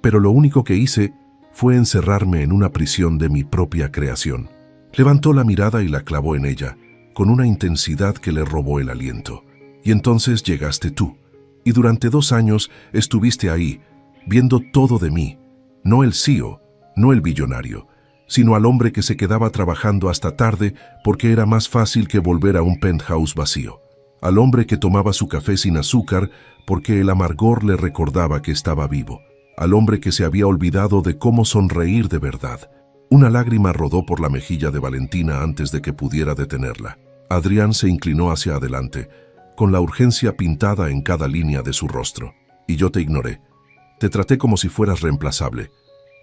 Pero lo único que hice fue encerrarme en una prisión de mi propia creación. Levantó la mirada y la clavó en ella, con una intensidad que le robó el aliento. Y entonces llegaste tú. Y durante 2 años estuviste ahí, viendo todo de mí. No el CEO, no el billonario, sino al hombre que se quedaba trabajando hasta tarde porque era más fácil que volver a un penthouse vacío. Al hombre que tomaba su café sin azúcar porque el amargor le recordaba que estaba vivo. Al hombre que se había olvidado de cómo sonreír de verdad. Una lágrima rodó por la mejilla de Valentina antes de que pudiera detenerla. Adrián se inclinó hacia adelante, con la urgencia pintada en cada línea de su rostro. Y yo te ignoré. Te traté como si fueras reemplazable.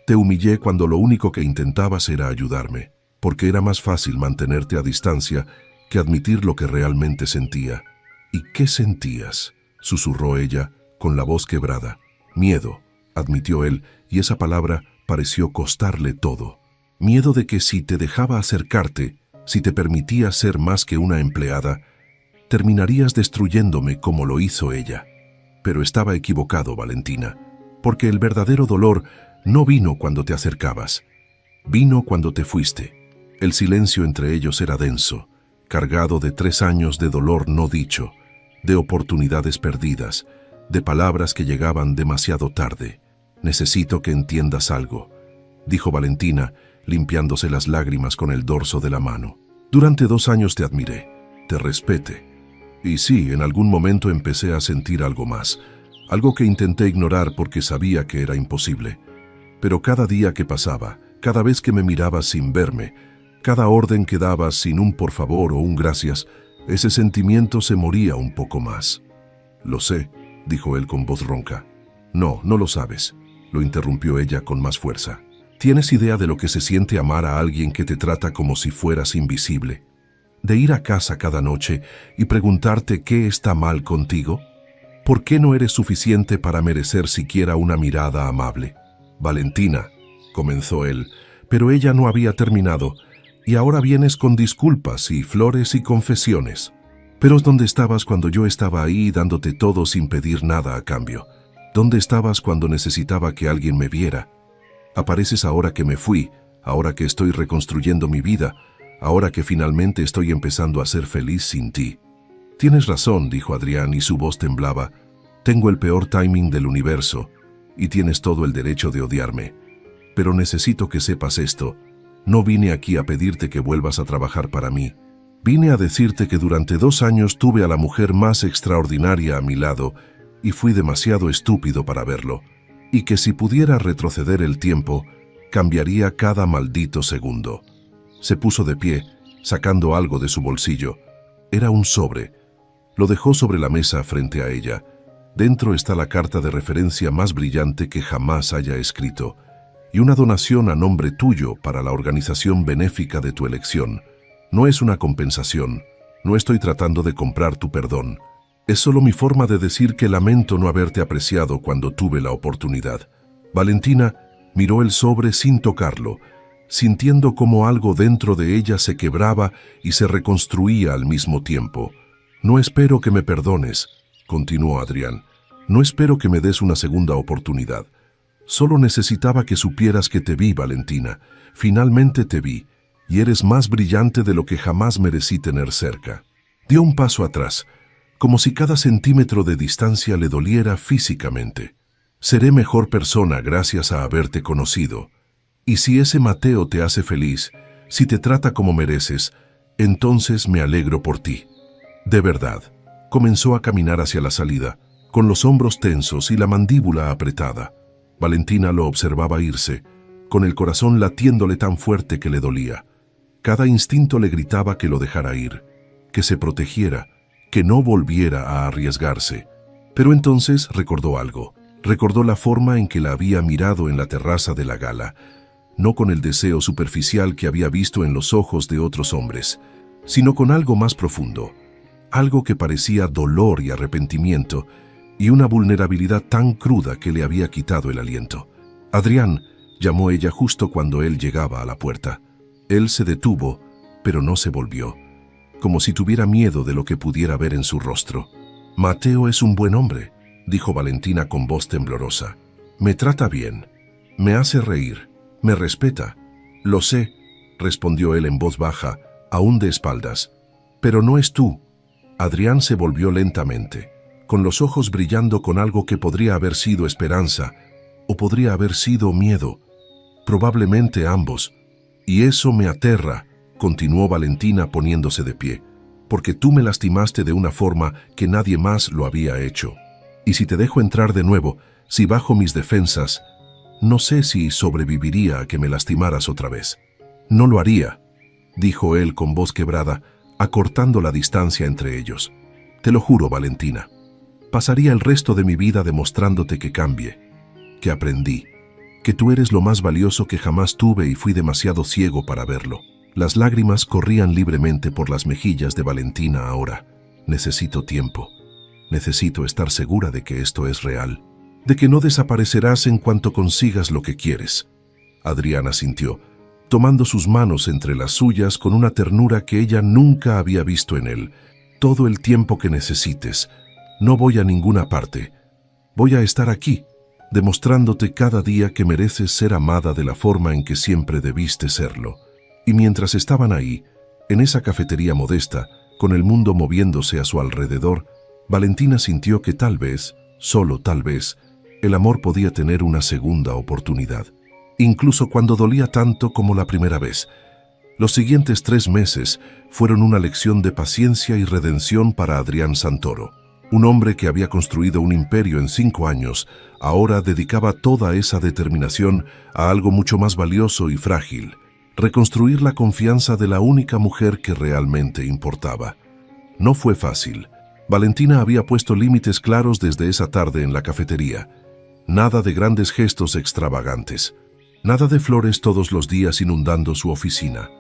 Te humillé cuando lo único que intentabas era ayudarme, porque era más fácil mantenerte a distancia que admitir lo que realmente sentía. ¿Y qué sentías?, susurró ella, con la voz quebrada. Miedo, admitió él, y esa palabra pareció costarle todo. Miedo de que si te dejaba acercarte, si te permitía ser más que una empleada, terminarías destruyéndome como lo hizo ella. Pero estaba equivocado, Valentina, porque el verdadero dolor no vino cuando te acercabas, vino cuando te fuiste. El silencio entre ellos era denso, cargado de 3 años de dolor no dicho, de oportunidades perdidas, de palabras que llegaban demasiado tarde. Necesito que entiendas algo, dijo Valentina, limpiándose las lágrimas con el dorso de la mano. Durante 2 años te admiré, te respeté. Y sí, en algún momento empecé a sentir algo más, algo que intenté ignorar porque sabía que era imposible. Pero cada día que pasaba, cada vez que me mirabas sin verme, cada orden que dabas sin un por favor o un gracias, ese sentimiento se moría un poco más. Lo sé, dijo él con voz ronca. No, no lo sabes, lo interrumpió ella con más fuerza. ¿Tienes idea de lo que se siente amar a alguien que te trata como si fueras invisible? ¿De ir a casa cada noche y preguntarte qué está mal contigo? ¿Por qué no eres suficiente para merecer siquiera una mirada amable? Valentina, comenzó él, pero ella no había terminado, y ahora vienes con disculpas y flores y confesiones. Pero ¿dónde estabas cuando yo estaba ahí dándote todo sin pedir nada a cambio? ¿Dónde estabas cuando necesitaba que alguien me viera? Apareces ahora que me fui, ahora que estoy reconstruyendo mi vida, ahora que finalmente estoy empezando a ser feliz sin ti. Tienes razón, dijo Adrián y su voz temblaba. Tengo el peor timing del universo, y tienes todo el derecho de odiarme. Pero necesito que sepas esto. No vine aquí a pedirte que vuelvas a trabajar para mí. Vine a decirte que durante 2 años tuve a la mujer más extraordinaria a mi lado y fui demasiado estúpido para verlo, y que si pudiera retroceder el tiempo, cambiaría cada maldito segundo. Se puso de pie, sacando algo de su bolsillo. Era un sobre. Lo dejó sobre la mesa frente a ella. Dentro está la carta de referencia más brillante que jamás haya escrito, y una donación a nombre tuyo para la organización benéfica de tu elección. No es una compensación. No estoy tratando de comprar tu perdón. Es solo mi forma de decir que lamento no haberte apreciado cuando tuve la oportunidad. Valentina miró el sobre sin tocarlo, sintiendo cómo algo dentro de ella se quebraba y se reconstruía al mismo tiempo. No espero que me perdones, continuó Adrián. No espero que me des una segunda oportunidad. Solo necesitaba que supieras que te vi, Valentina. Finalmente te vi, y eres más brillante de lo que jamás merecí tener cerca. Dio un paso atrás, como si cada centímetro de distancia le doliera físicamente. Seré mejor persona gracias a haberte conocido. Y si ese Mateo te hace feliz, si te trata como mereces, entonces me alegro por ti. De verdad. Comenzó a caminar hacia la salida, con los hombros tensos y la mandíbula apretada. Valentina lo observaba irse, con el corazón latiéndole tan fuerte que le dolía. Cada instinto le gritaba que lo dejara ir, que se protegiera, que no volviera a arriesgarse. Pero entonces recordó algo. Recordó la forma en que la había mirado en la terraza de la gala, no con el deseo superficial que había visto en los ojos de otros hombres, sino con algo más profundo, algo que parecía dolor y arrepentimiento, y una vulnerabilidad tan cruda que le había quitado el aliento. Adrián, llamó ella justo cuando él llegaba a la puerta. Él se detuvo, pero no se volvió, como si tuviera miedo de lo que pudiera ver en su rostro. Mateo es un buen hombre, dijo Valentina con voz temblorosa. Me trata bien, me hace reír, me respeta. Lo sé, respondió él en voz baja, aún de espaldas. Pero no es tú. Adrián se volvió lentamente, con los ojos brillando con algo que podría haber sido esperanza, o podría haber sido miedo. Probablemente ambos. Y eso me aterra, continuó Valentina poniéndose de pie, porque tú me lastimaste de una forma que nadie más lo había hecho. Y si te dejo entrar de nuevo, si bajo mis defensas, no sé si sobreviviría a que me lastimaras otra vez. No lo haría, dijo él con voz quebrada, acortando la distancia entre ellos. Te lo juro, Valentina. Pasaría el resto de mi vida demostrándote que cambie, que aprendí, que tú eres lo más valioso que jamás tuve y fui demasiado ciego para verlo. Las lágrimas corrían libremente por las mejillas de Valentina ahora. Necesito tiempo. Necesito estar segura de que esto es real, de que no desaparecerás en cuanto consigas lo que quieres. Adriana sintió, tomando sus manos entre las suyas con una ternura que ella nunca había visto en él. Todo el tiempo que necesites. No voy a ninguna parte. Voy a estar aquí, demostrándote cada día que mereces ser amada de la forma en que siempre debiste serlo. Y mientras estaban ahí, en esa cafetería modesta, con el mundo moviéndose a su alrededor, Valentina sintió que tal vez, solo tal vez, el amor podía tener una segunda oportunidad, incluso cuando dolía tanto como la primera vez. Los siguientes 3 meses fueron una lección de paciencia y redención para Adrián Santoro. Un hombre que había construido un imperio en 5 años, ahora dedicaba toda esa determinación a algo mucho más valioso y frágil: reconstruir la confianza de la única mujer que realmente importaba. No fue fácil. Valentina había puesto límites claros desde esa tarde en la cafetería. Nada de grandes gestos extravagantes. Nada de flores todos los días inundando su oficina.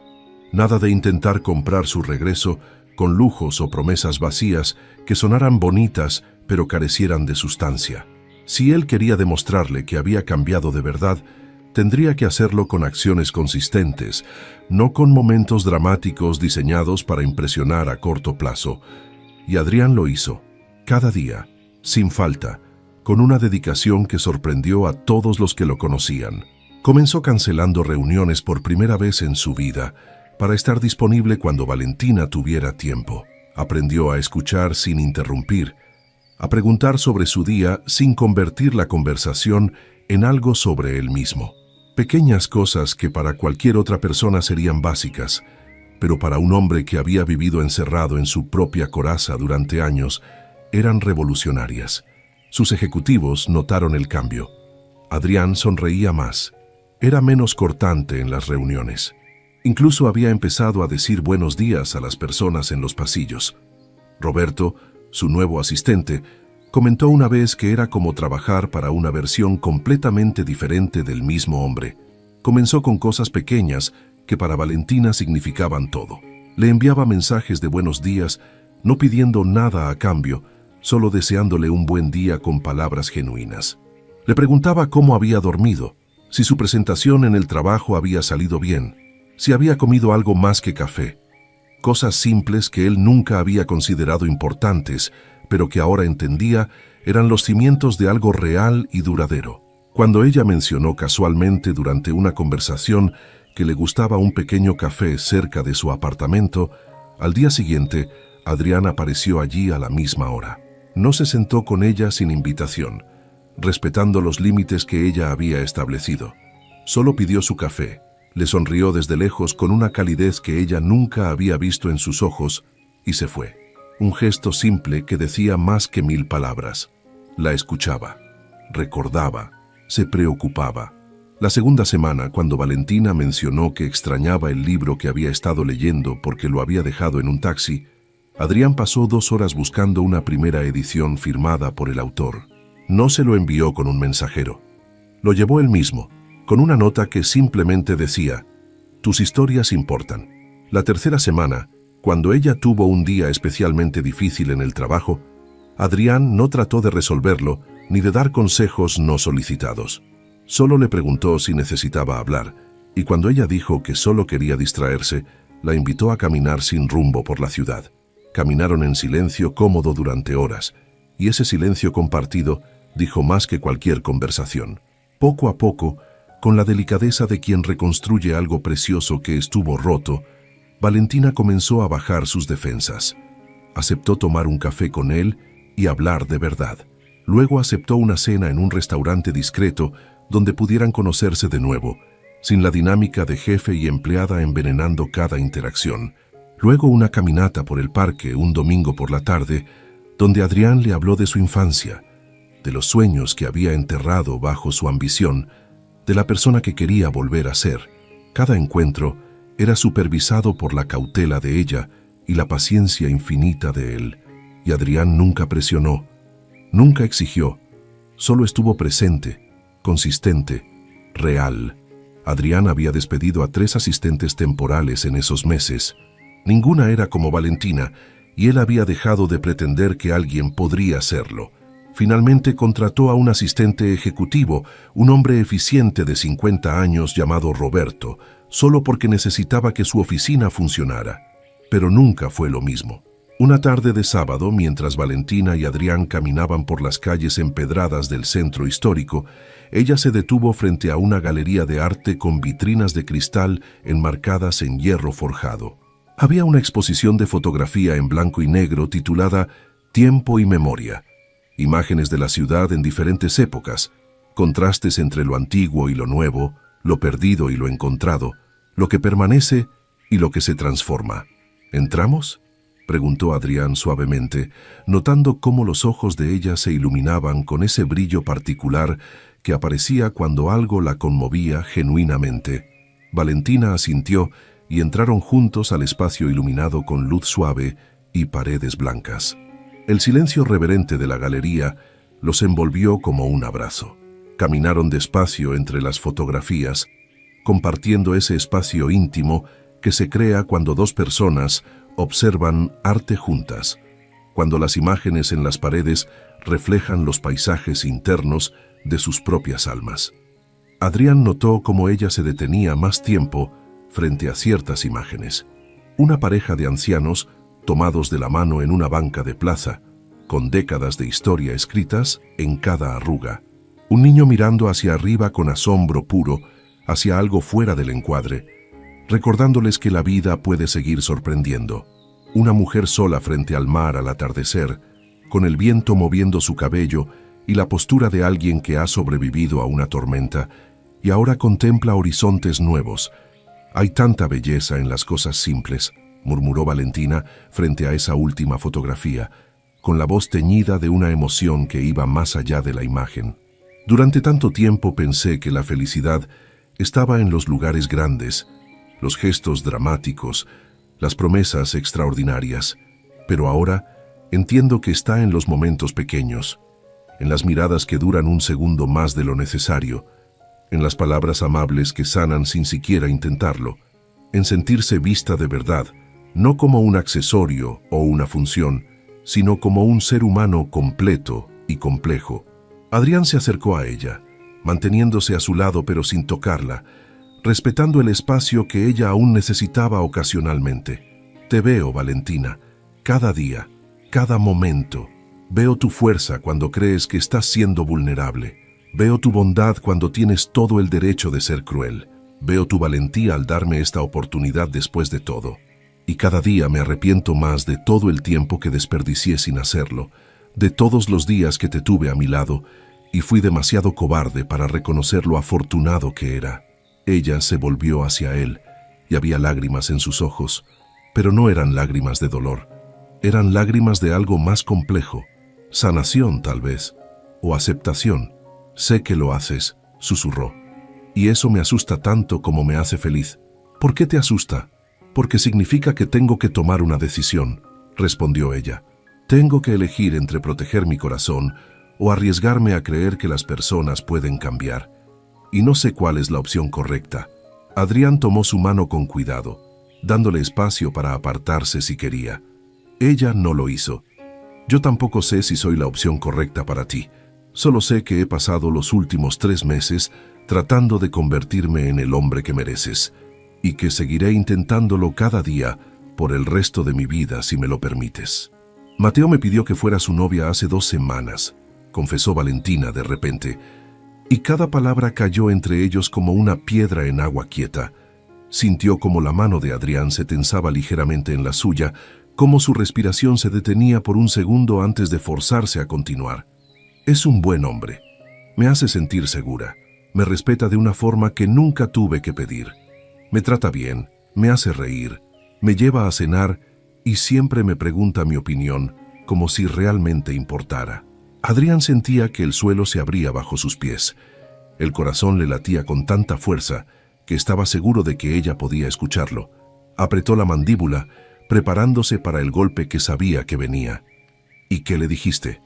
Nada de intentar comprar su regreso con lujos o promesas vacías que sonaran bonitas pero carecieran de sustancia. Si él quería demostrarle que había cambiado de verdad, tendría que hacerlo con acciones consistentes, no con momentos dramáticos diseñados para impresionar a corto plazo. Y Adrián lo hizo, cada día, sin falta, con una dedicación que sorprendió a todos los que lo conocían. Comenzó cancelando reuniones por primera vez en su vida, para estar disponible cuando Valentina tuviera tiempo. Aprendió a escuchar sin interrumpir, a preguntar sobre su día sin convertir la conversación en algo sobre él mismo. Pequeñas cosas que para cualquier otra persona serían básicas, pero para un hombre que había vivido encerrado en su propia coraza durante años, eran revolucionarias. Sus ejecutivos notaron el cambio. Adrián sonreía más. Era menos cortante en las reuniones. Incluso había empezado a decir buenos días a las personas en los pasillos. Roberto, su nuevo asistente, comentó una vez que era como trabajar para una versión completamente diferente del mismo hombre. Comenzó con cosas pequeñas que para Valentina significaban todo. Le enviaba mensajes de buenos días, no pidiendo nada a cambio, solo deseándole un buen día con palabras genuinas. Le preguntaba cómo había dormido, si su presentación en el trabajo había salido bien, si había comido algo más que café. Cosas simples que él nunca había considerado importantes, pero que ahora entendía eran los cimientos de algo real y duradero. Cuando ella mencionó casualmente durante una conversación que le gustaba un pequeño café cerca de su apartamento, al día siguiente, Adrián apareció allí a la misma hora. No se sentó con ella sin invitación, respetando los límites que ella había establecido. Solo pidió su café. Le sonrió desde lejos con una calidez que ella nunca había visto en sus ojos y se fue. Un gesto simple que decía más que 1000 palabras. La escuchaba, recordaba, se preocupaba. La segunda semana, cuando Valentina mencionó que extrañaba el libro que había estado leyendo porque lo había dejado en un taxi, Adrián pasó 2 horas buscando una primera edición firmada por el autor. No se lo envió con un mensajero. Lo llevó él mismo, con una nota que simplemente decía: «Tus historias importan». La tercera semana, cuando ella tuvo un día especialmente difícil en el trabajo, Adrián no trató de resolverlo ni de dar consejos no solicitados. Solo le preguntó si necesitaba hablar, y cuando ella dijo que solo quería distraerse, la invitó a caminar sin rumbo por la ciudad. Caminaron en silencio cómodo durante horas, y ese silencio compartido dijo más que cualquier conversación. Poco a poco, con la delicadeza de quien reconstruye algo precioso que estuvo roto, Valentina comenzó a bajar sus defensas. Aceptó tomar un café con él y hablar de verdad. Luego aceptó una cena en un restaurante discreto donde pudieran conocerse de nuevo, sin la dinámica de jefe y empleada envenenando cada interacción. Luego una caminata por el parque un domingo por la tarde, donde Adrián le habló de su infancia, de los sueños que había enterrado bajo su ambición, de la persona que quería volver a ser. Cada encuentro era supervisado por la cautela de ella y la paciencia infinita de él, y Adrián nunca presionó, nunca exigió, solo estuvo presente, consistente, real. Adrián había despedido a 3 asistentes temporales en esos meses. Ninguna era como Valentina, y él había dejado de pretender que alguien podría serlo. Finalmente contrató a un asistente ejecutivo, un hombre eficiente de 50 años llamado Roberto, solo porque necesitaba que su oficina funcionara. Pero nunca fue lo mismo. Una tarde de sábado, mientras Valentina y Adrián caminaban por las calles empedradas del centro histórico, ella se detuvo frente a una galería de arte con vitrinas de cristal enmarcadas en hierro forjado. Había una exposición de fotografía en blanco y negro titulada Tiempo y Memoria. Imágenes de la ciudad en diferentes épocas, contrastes entre lo antiguo y lo nuevo, lo perdido y lo encontrado, lo que permanece y lo que se transforma. ¿Entramos?, preguntó Adrián suavemente, notando cómo los ojos de ella se iluminaban con ese brillo particular que aparecía cuando algo la conmovía genuinamente. Valentina asintió y entraron juntos al espacio iluminado con luz suave y paredes blancas. El silencio reverente de la galería los envolvió como un abrazo. Caminaron despacio entre las fotografías, compartiendo ese espacio íntimo que se crea cuando 2 personas observan arte juntas, cuando las imágenes en las paredes reflejan los paisajes internos de sus propias almas. Adrián notó cómo ella se detenía más tiempo frente a ciertas imágenes. Una pareja de ancianos tomados de la mano en una banca de plaza, con décadas de historia escritas en cada arruga. Un niño mirando hacia arriba con asombro puro, hacia algo fuera del encuadre, recordándoles que la vida puede seguir sorprendiendo. Una mujer sola frente al mar al atardecer, con el viento moviendo su cabello y la postura de alguien que ha sobrevivido a una tormenta y ahora contempla horizontes nuevos. Hay tanta belleza en las cosas simples, murmuró Valentina frente a esa última fotografía, con la voz teñida de una emoción que iba más allá de la imagen. Durante tanto tiempo pensé que la felicidad estaba en los lugares grandes, los gestos dramáticos, las promesas extraordinarias, pero ahora entiendo que está en los momentos pequeños, en las miradas que duran un segundo más de lo necesario, en las palabras amables que sanan sin siquiera intentarlo, en sentirse vista de verdad, no como un accesorio o una función, sino como un ser humano completo y complejo. Adrián se acercó a ella, manteniéndose a su lado pero sin tocarla, respetando el espacio que ella aún necesitaba ocasionalmente. Te veo, Valentina, cada día, cada momento. Veo tu fuerza cuando crees que estás siendo vulnerable. Veo tu bondad cuando tienes todo el derecho de ser cruel. Veo tu valentía al darme esta oportunidad después de todo. Y cada día me arrepiento más de todo el tiempo que desperdicié sin hacerlo, de todos los días que te tuve a mi lado, y fui demasiado cobarde para reconocer lo afortunado que era. Ella se volvió hacia él, y había lágrimas en sus ojos, pero no eran lágrimas de dolor. Eran lágrimas de algo más complejo, sanación tal vez, o aceptación. Sé que lo haces, susurró. Y eso me asusta tanto como me hace feliz. ¿Por qué te asusta? Porque significa que tengo que tomar una decisión, respondió ella. Tengo que elegir entre proteger mi corazón o arriesgarme a creer que las personas pueden cambiar. Y no sé cuál es la opción correcta. Adrián tomó su mano con cuidado, dándole espacio para apartarse si quería. Ella no lo hizo. Yo tampoco sé si soy la opción correcta para ti. Solo sé que he pasado los últimos 3 meses tratando de convertirme en el hombre que mereces, y que seguiré intentándolo cada día por el resto de mi vida si me lo permites. Mateo me pidió que fuera su novia hace 2 semanas, confesó Valentina de repente, y cada palabra cayó entre ellos como una piedra en agua quieta. Sintió como la mano de Adrián se tensaba ligeramente en la suya, como su respiración se detenía por un segundo antes de forzarse a continuar. Es un buen hombre. Me hace sentir segura. Me respeta de una forma que nunca tuve que pedir. Me trata bien, me hace reír, me lleva a cenar y siempre me pregunta mi opinión, como si realmente importara. Adrián sentía que el suelo se abría bajo sus pies. El corazón le latía con tanta fuerza que estaba seguro de que ella podía escucharlo. Apretó la mandíbula, preparándose para el golpe que sabía que venía. ¿Y qué le dijiste?,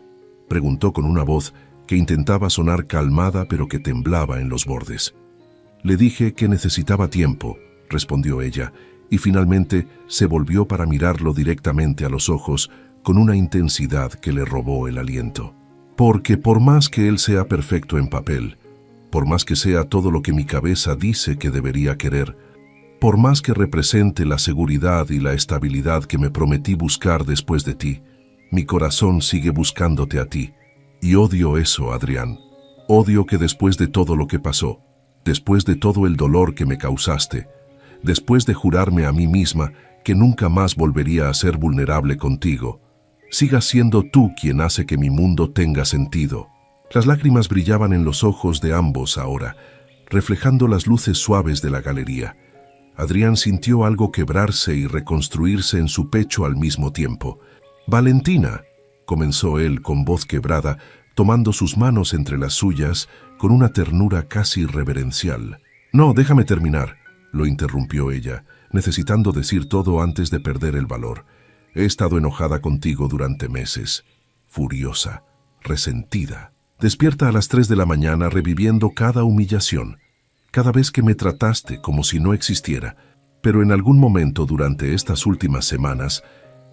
preguntó con una voz que intentaba sonar calmada pero que temblaba en los bordes. Le dije que necesitaba tiempo, respondió ella, y finalmente se volvió para mirarlo directamente a los ojos con una intensidad que le robó el aliento. Porque por más que él sea perfecto en papel, por más que sea todo lo que mi cabeza dice que debería querer, por más que represente la seguridad y la estabilidad que me prometí buscar después de ti, mi corazón sigue buscándote a ti. Y odio eso, Adrián. Odio que después de todo lo que pasó, después de todo el dolor que me causaste, después de jurarme a mí misma que nunca más volvería a ser vulnerable contigo, sigas siendo tú quien hace que mi mundo tenga sentido. Las lágrimas brillaban en los ojos de ambos ahora, reflejando las luces suaves de la galería. Adrián sintió algo quebrarse y reconstruirse en su pecho al mismo tiempo. «Valentina», comenzó él con voz quebrada, tomando sus manos entre las suyas con una ternura casi reverencial. «No, déjame terminar», lo interrumpió ella, necesitando decir todo antes de perder el valor. «He estado enojada contigo durante meses, furiosa, resentida, despierta a las 3 de la mañana reviviendo cada humillación, cada vez que me trataste como si no existiera. Pero en algún momento durante estas últimas semanas,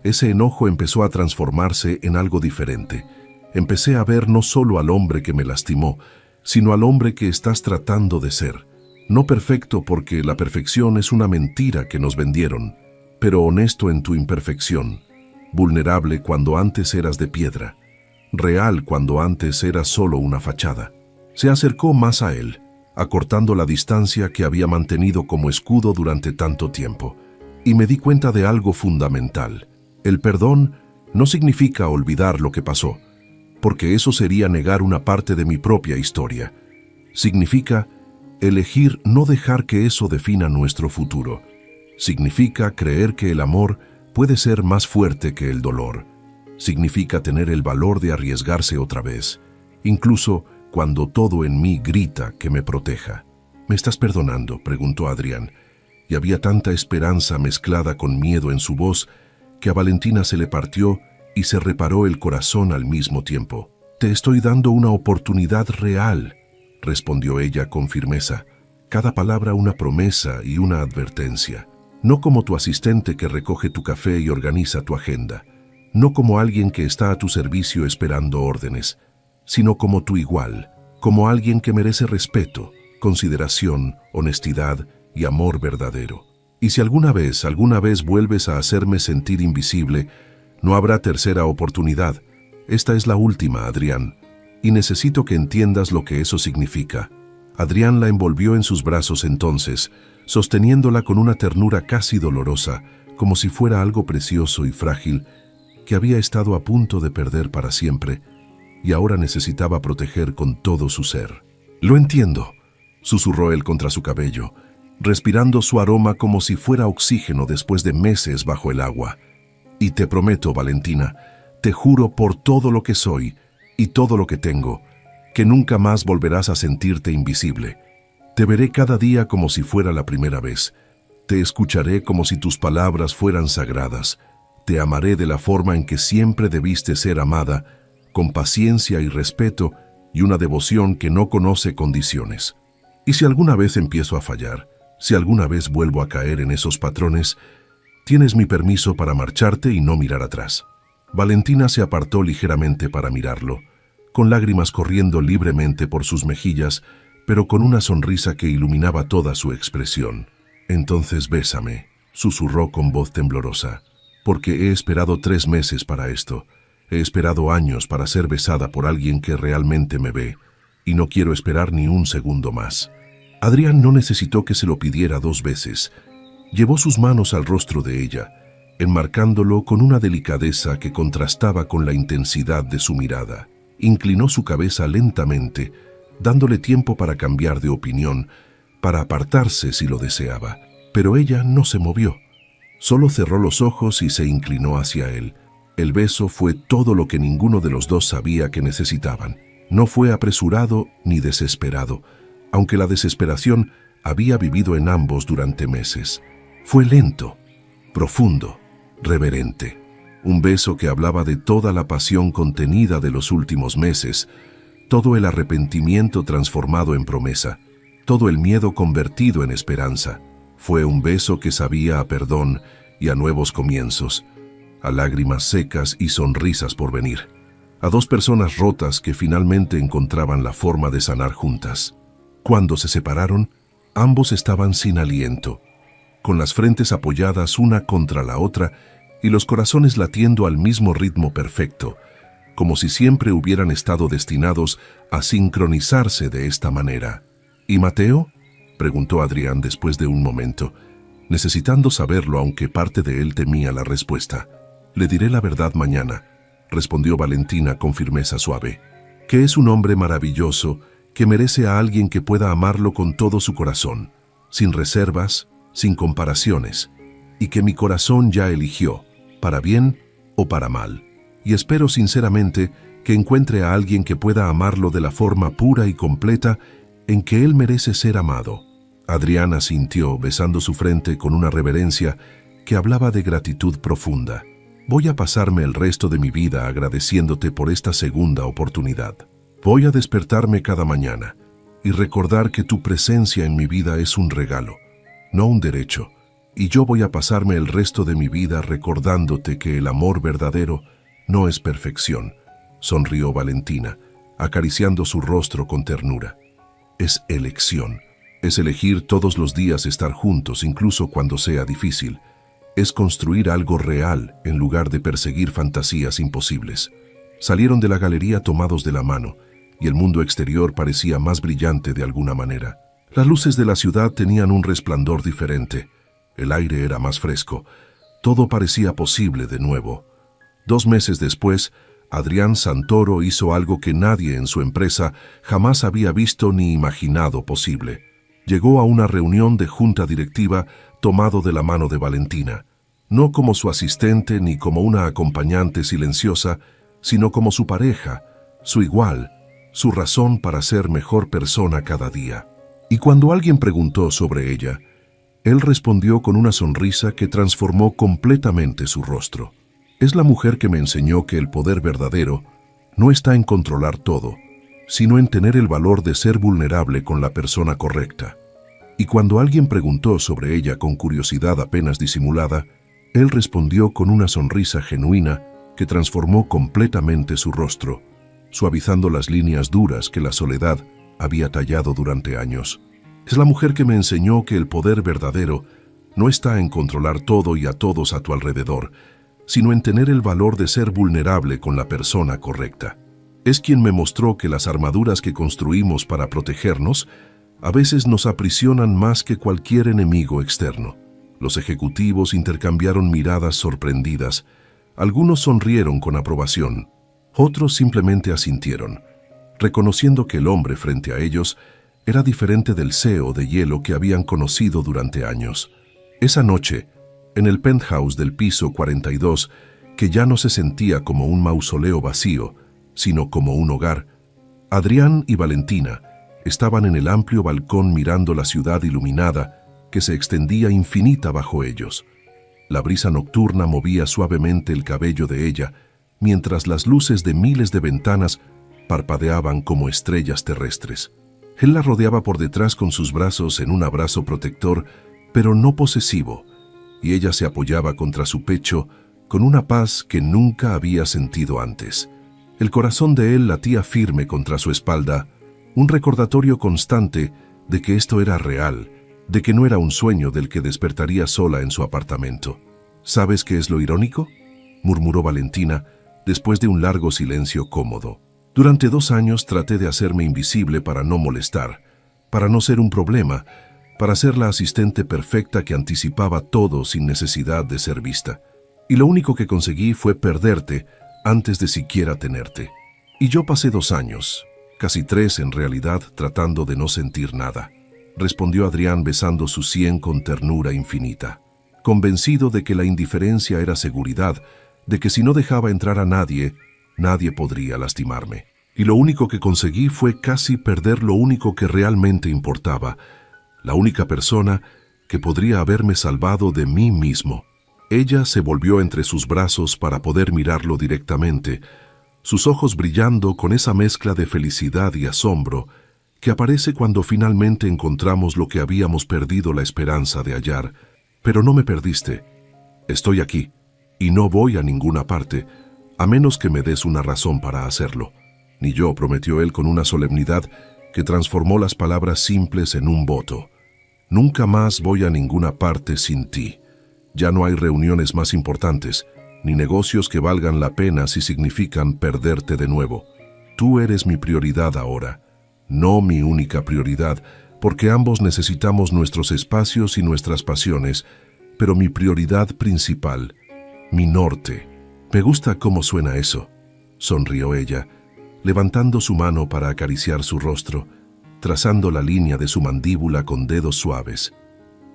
ese enojo empezó a transformarse en algo diferente. Empecé a ver no solo al hombre que me lastimó, sino al hombre que estás tratando de ser. No perfecto porque la perfección es una mentira que nos vendieron, pero honesto en tu imperfección, vulnerable cuando antes eras de piedra, real cuando antes eras solo una fachada». Se acercó más a él, acortando la distancia que había mantenido como escudo durante tanto tiempo, y me di cuenta de algo fundamental. El perdón No significa olvidar lo que pasó, porque eso sería negar una parte de mi propia historia. Significa elegir no dejar que eso defina nuestro futuro. Significa creer que el amor puede ser más fuerte que el dolor. Significa tener el valor de arriesgarse otra vez, incluso cuando todo en mí grita que me proteja. ¿Me estás perdonando?, preguntó Adrián, y había tanta esperanza mezclada con miedo en su voz que a Valentina se le partió y se reparó el corazón al mismo tiempo. «Te estoy dando una oportunidad real», respondió ella con firmeza. Cada palabra una promesa y una advertencia. No como tu asistente que recoge tu café y organiza tu agenda. No como alguien que está a tu servicio esperando órdenes, sino como tu igual, como alguien que merece respeto, consideración, honestidad y amor verdadero. Y si alguna vez vuelves a hacerme sentir invisible, no habrá tercera oportunidad. Esta es la última, Adrián, y necesito que entiendas lo que eso significa. Adrián la envolvió en sus brazos entonces, sosteniéndola con una ternura casi dolorosa, como si fuera algo precioso y frágil que había estado a punto de perder para siempre y ahora necesitaba proteger con todo su ser. «Lo entiendo», susurró él contra su cabello, respirando su aroma como si fuera oxígeno después de meses bajo el agua. «Y te prometo, Valentina, te juro por todo lo que soy y todo lo que tengo, que nunca más volverás a sentirte invisible. Te veré cada día como si fuera la primera vez. Te escucharé como si tus palabras fueran sagradas. Te amaré de la forma en que siempre debiste ser amada, con paciencia y respeto y una devoción que no conoce condiciones. Y si alguna vez empiezo a fallar, si alguna vez vuelvo a caer en esos patrones, tienes mi permiso para marcharte y no mirar atrás». Valentina se apartó ligeramente para mirarlo, con lágrimas corriendo libremente por sus mejillas, pero con una sonrisa que iluminaba toda su expresión. «Entonces bésame», susurró con voz temblorosa, «porque he esperado 3 meses para esto. He esperado años para ser besada por alguien que realmente me ve, y no quiero esperar ni un segundo más». Adrián no necesitó que se lo pidiera 2 veces. Llevó sus manos al rostro de ella, enmarcándolo con una delicadeza que contrastaba con la intensidad de su mirada. Inclinó su cabeza lentamente, dándole tiempo para cambiar de opinión, para apartarse si lo deseaba. Pero ella no se movió. Solo cerró los ojos y se inclinó hacia él. El beso fue todo lo que ninguno de los dos sabía que necesitaban. No fue apresurado ni desesperado, aunque la desesperación había vivido en ambos durante meses. Fue lento, profundo, reverente. Un beso que hablaba de toda la pasión contenida de los últimos meses, todo el arrepentimiento transformado en promesa, todo el miedo convertido en esperanza. Fue un beso que sabía a perdón y a nuevos comienzos, a lágrimas secas y sonrisas por venir, a 2 personas rotas que finalmente encontraban la forma de sanar juntas. Cuando se separaron, ambos estaban sin aliento, con las frentes apoyadas una contra la otra y los corazones latiendo al mismo ritmo perfecto, como si siempre hubieran estado destinados a sincronizarse de esta manera. «¿Y Mateo?», preguntó Adrián después de un momento, necesitando saberlo aunque parte de él temía la respuesta. «Le diré la verdad mañana», respondió Valentina con firmeza suave, «que es un hombre maravilloso que merece a alguien que pueda amarlo con todo su corazón, sin reservas, sin comparaciones, y que mi corazón ya eligió, para bien o para mal. Y espero sinceramente que encuentre a alguien que pueda amarlo de la forma pura y completa en que él merece ser amado». Adrián asintió, besando su frente con una reverencia que hablaba de gratitud profunda. «Voy a pasarme el resto de mi vida agradeciéndote por esta segunda oportunidad. Voy a despertarme cada mañana y recordar que tu presencia en mi vida es un regalo, no un derecho. Y yo voy a pasarme el resto de mi vida recordándote que el amor verdadero no es perfección», sonrió Valentina, acariciando su rostro con ternura. «Es elección. Es elegir todos los días estar juntos, incluso cuando sea difícil. Es construir algo real en lugar de perseguir fantasías imposibles». Salieron de la galería tomados de la mano, y el mundo exterior parecía más brillante de alguna manera. Las luces de la ciudad tenían un resplandor diferente. El aire era más fresco. Todo parecía posible de nuevo. 2 meses después, Adrián Santoro hizo algo que nadie en su empresa jamás había visto ni imaginado posible. Llegó a una reunión de junta directiva tomado de la mano de Valentina, no como su asistente ni como una acompañante silenciosa, sino como su pareja, su igual, su razón para ser mejor persona cada día. Y cuando alguien preguntó sobre ella, él respondió con una sonrisa que transformó completamente su rostro. Es la mujer que me enseñó que el poder verdadero no está en controlar todo, sino en tener el valor de ser vulnerable con la persona correcta. Y cuando alguien preguntó sobre ella con curiosidad apenas disimulada, él respondió con una sonrisa genuina que transformó completamente su rostro, suavizando las líneas duras que la soledad había tallado durante años. Es la mujer que me enseñó que el poder verdadero no está en controlar todo y a todos a tu alrededor, sino en tener el valor de ser vulnerable con la persona correcta. Es quien me mostró que las armaduras que construimos para protegernos a veces nos aprisionan más que cualquier enemigo externo. Los ejecutivos intercambiaron miradas sorprendidas. Algunos sonrieron con aprobación, otros simplemente asintieron, reconociendo que el hombre frente a ellos era diferente del CEO de hielo que habían conocido durante años. Esa noche, en el penthouse del piso 42, que ya no se sentía como un mausoleo vacío, sino como un hogar, Adrián y Valentina estaban en el amplio balcón mirando la ciudad iluminada que se extendía infinita bajo ellos. La brisa nocturna movía suavemente el cabello de ella, mientras las luces de miles de ventanas parpadeaban como estrellas terrestres. Él la rodeaba por detrás con sus brazos en un abrazo protector, pero no posesivo, y ella se apoyaba contra su pecho con una paz que nunca había sentido antes. El corazón de él latía firme contra su espalda, un recordatorio constante de que esto era real, de que no era un sueño del que despertaría sola en su apartamento. ¿Sabes qué es lo irónico?, murmuró Valentina, después de un largo silencio cómodo. Durante 2 años traté de hacerme invisible para no molestar, para no ser un problema, para ser la asistente perfecta que anticipaba todo sin necesidad de ser vista. Y lo único que conseguí fue perderte antes de siquiera tenerte. Y yo pasé 2 años, casi 3 en realidad, tratando de no sentir nada, respondió Adrián besando su sien con ternura infinita, convencido de que la indiferencia era seguridad, de que si no dejaba entrar a nadie, nadie podría lastimarme. Y lo único que conseguí fue casi perder lo único que realmente importaba, la única persona que podría haberme salvado de mí mismo. Ella se volvió entre sus brazos para poder mirarlo directamente, sus ojos brillando con esa mezcla de felicidad y asombro que aparece cuando finalmente encontramos lo que habíamos perdido la esperanza de hallar. Pero no me perdiste. Estoy aquí, y no voy a ninguna parte, a menos que me des una razón para hacerlo. Ni yo, prometió él con una solemnidad que transformó las palabras simples en un voto. Nunca más voy a ninguna parte sin ti. Ya no hay reuniones más importantes, ni negocios que valgan la pena si significan perderte de nuevo. Tú eres mi prioridad ahora, no mi única prioridad, porque ambos necesitamos nuestros espacios y nuestras pasiones, pero mi prioridad principal, mi norte. Me gusta cómo suena eso, sonrió ella, levantando su mano para acariciar su rostro, trazando la línea de su mandíbula con dedos suaves.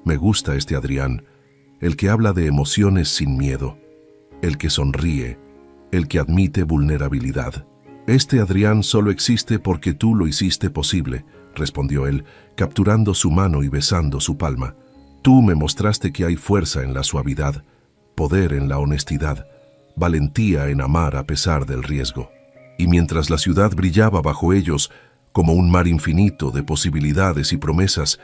Me gusta este Adrián, el que habla de emociones sin miedo, el que sonríe, el que admite vulnerabilidad. Este Adrián solo existe porque tú lo hiciste posible, respondió él, capturando su mano y besando su palma. Tú me mostraste que hay fuerza en la suavidad, poder en la honestidad, valentía en amar a pesar del riesgo. Y mientras la ciudad brillaba bajo ellos como un mar infinito de posibilidades y promesas,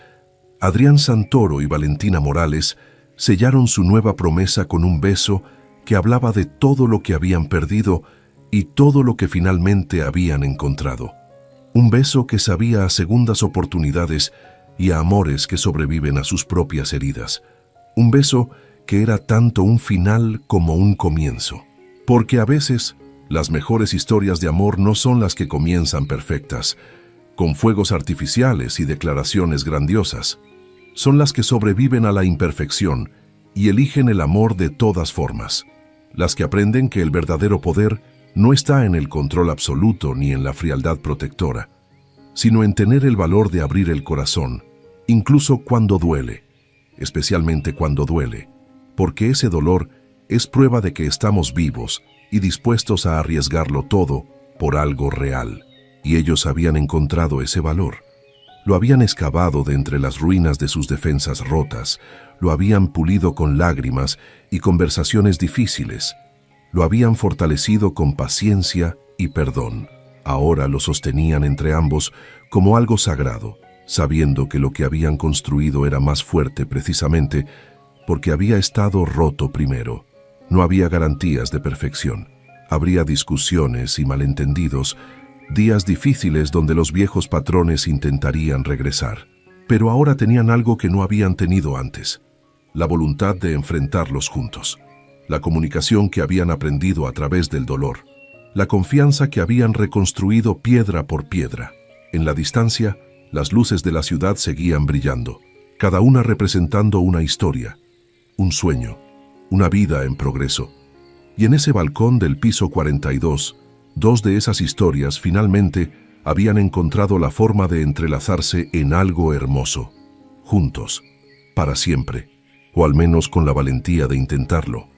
Adrián Santoro y Valentina Morales sellaron su nueva promesa con un beso que hablaba de todo lo que habían perdido y todo lo que finalmente habían encontrado. Un beso que sabía a segundas oportunidades y a amores que sobreviven a sus propias heridas. Un beso que era tanto un final como un comienzo. Porque a veces las mejores historias de amor no son las que comienzan perfectas, con fuegos artificiales y declaraciones grandiosas. Son las que sobreviven a la imperfección y eligen el amor de todas formas. las que aprenden que el verdadero poder no está en el control absoluto ni en la frialdad protectora, sino en tener el valor de abrir el corazón, incluso cuando duele, especialmente cuando duele, porque ese dolor es prueba de que estamos vivos y dispuestos a arriesgarlo todo por algo real. Y ellos habían encontrado ese valor. Lo habían excavado de entre las ruinas de sus defensas rotas, lo habían pulido con lágrimas y conversaciones difíciles, lo habían fortalecido con paciencia y perdón. Ahora lo sostenían entre ambos como algo sagrado, sabiendo que lo que habían construido era más fuerte precisamente porque había estado roto primero. No había garantías de perfección. Habría discusiones y malentendidos, días difíciles donde los viejos patrones intentarían regresar. Pero ahora tenían algo que no habían tenido antes: la voluntad de enfrentarlos juntos, la comunicación que habían aprendido a través del dolor, la confianza que habían reconstruido piedra por piedra. En la distancia, las luces de la ciudad seguían brillando, cada una representando una historia, un sueño, una vida en progreso. Y en ese balcón del piso 42, dos de esas historias finalmente habían encontrado la forma de entrelazarse en algo hermoso, juntos, para siempre, o al menos con la valentía de intentarlo.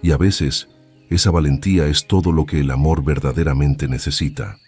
Y a veces, esa valentía es todo lo que el amor verdaderamente necesita.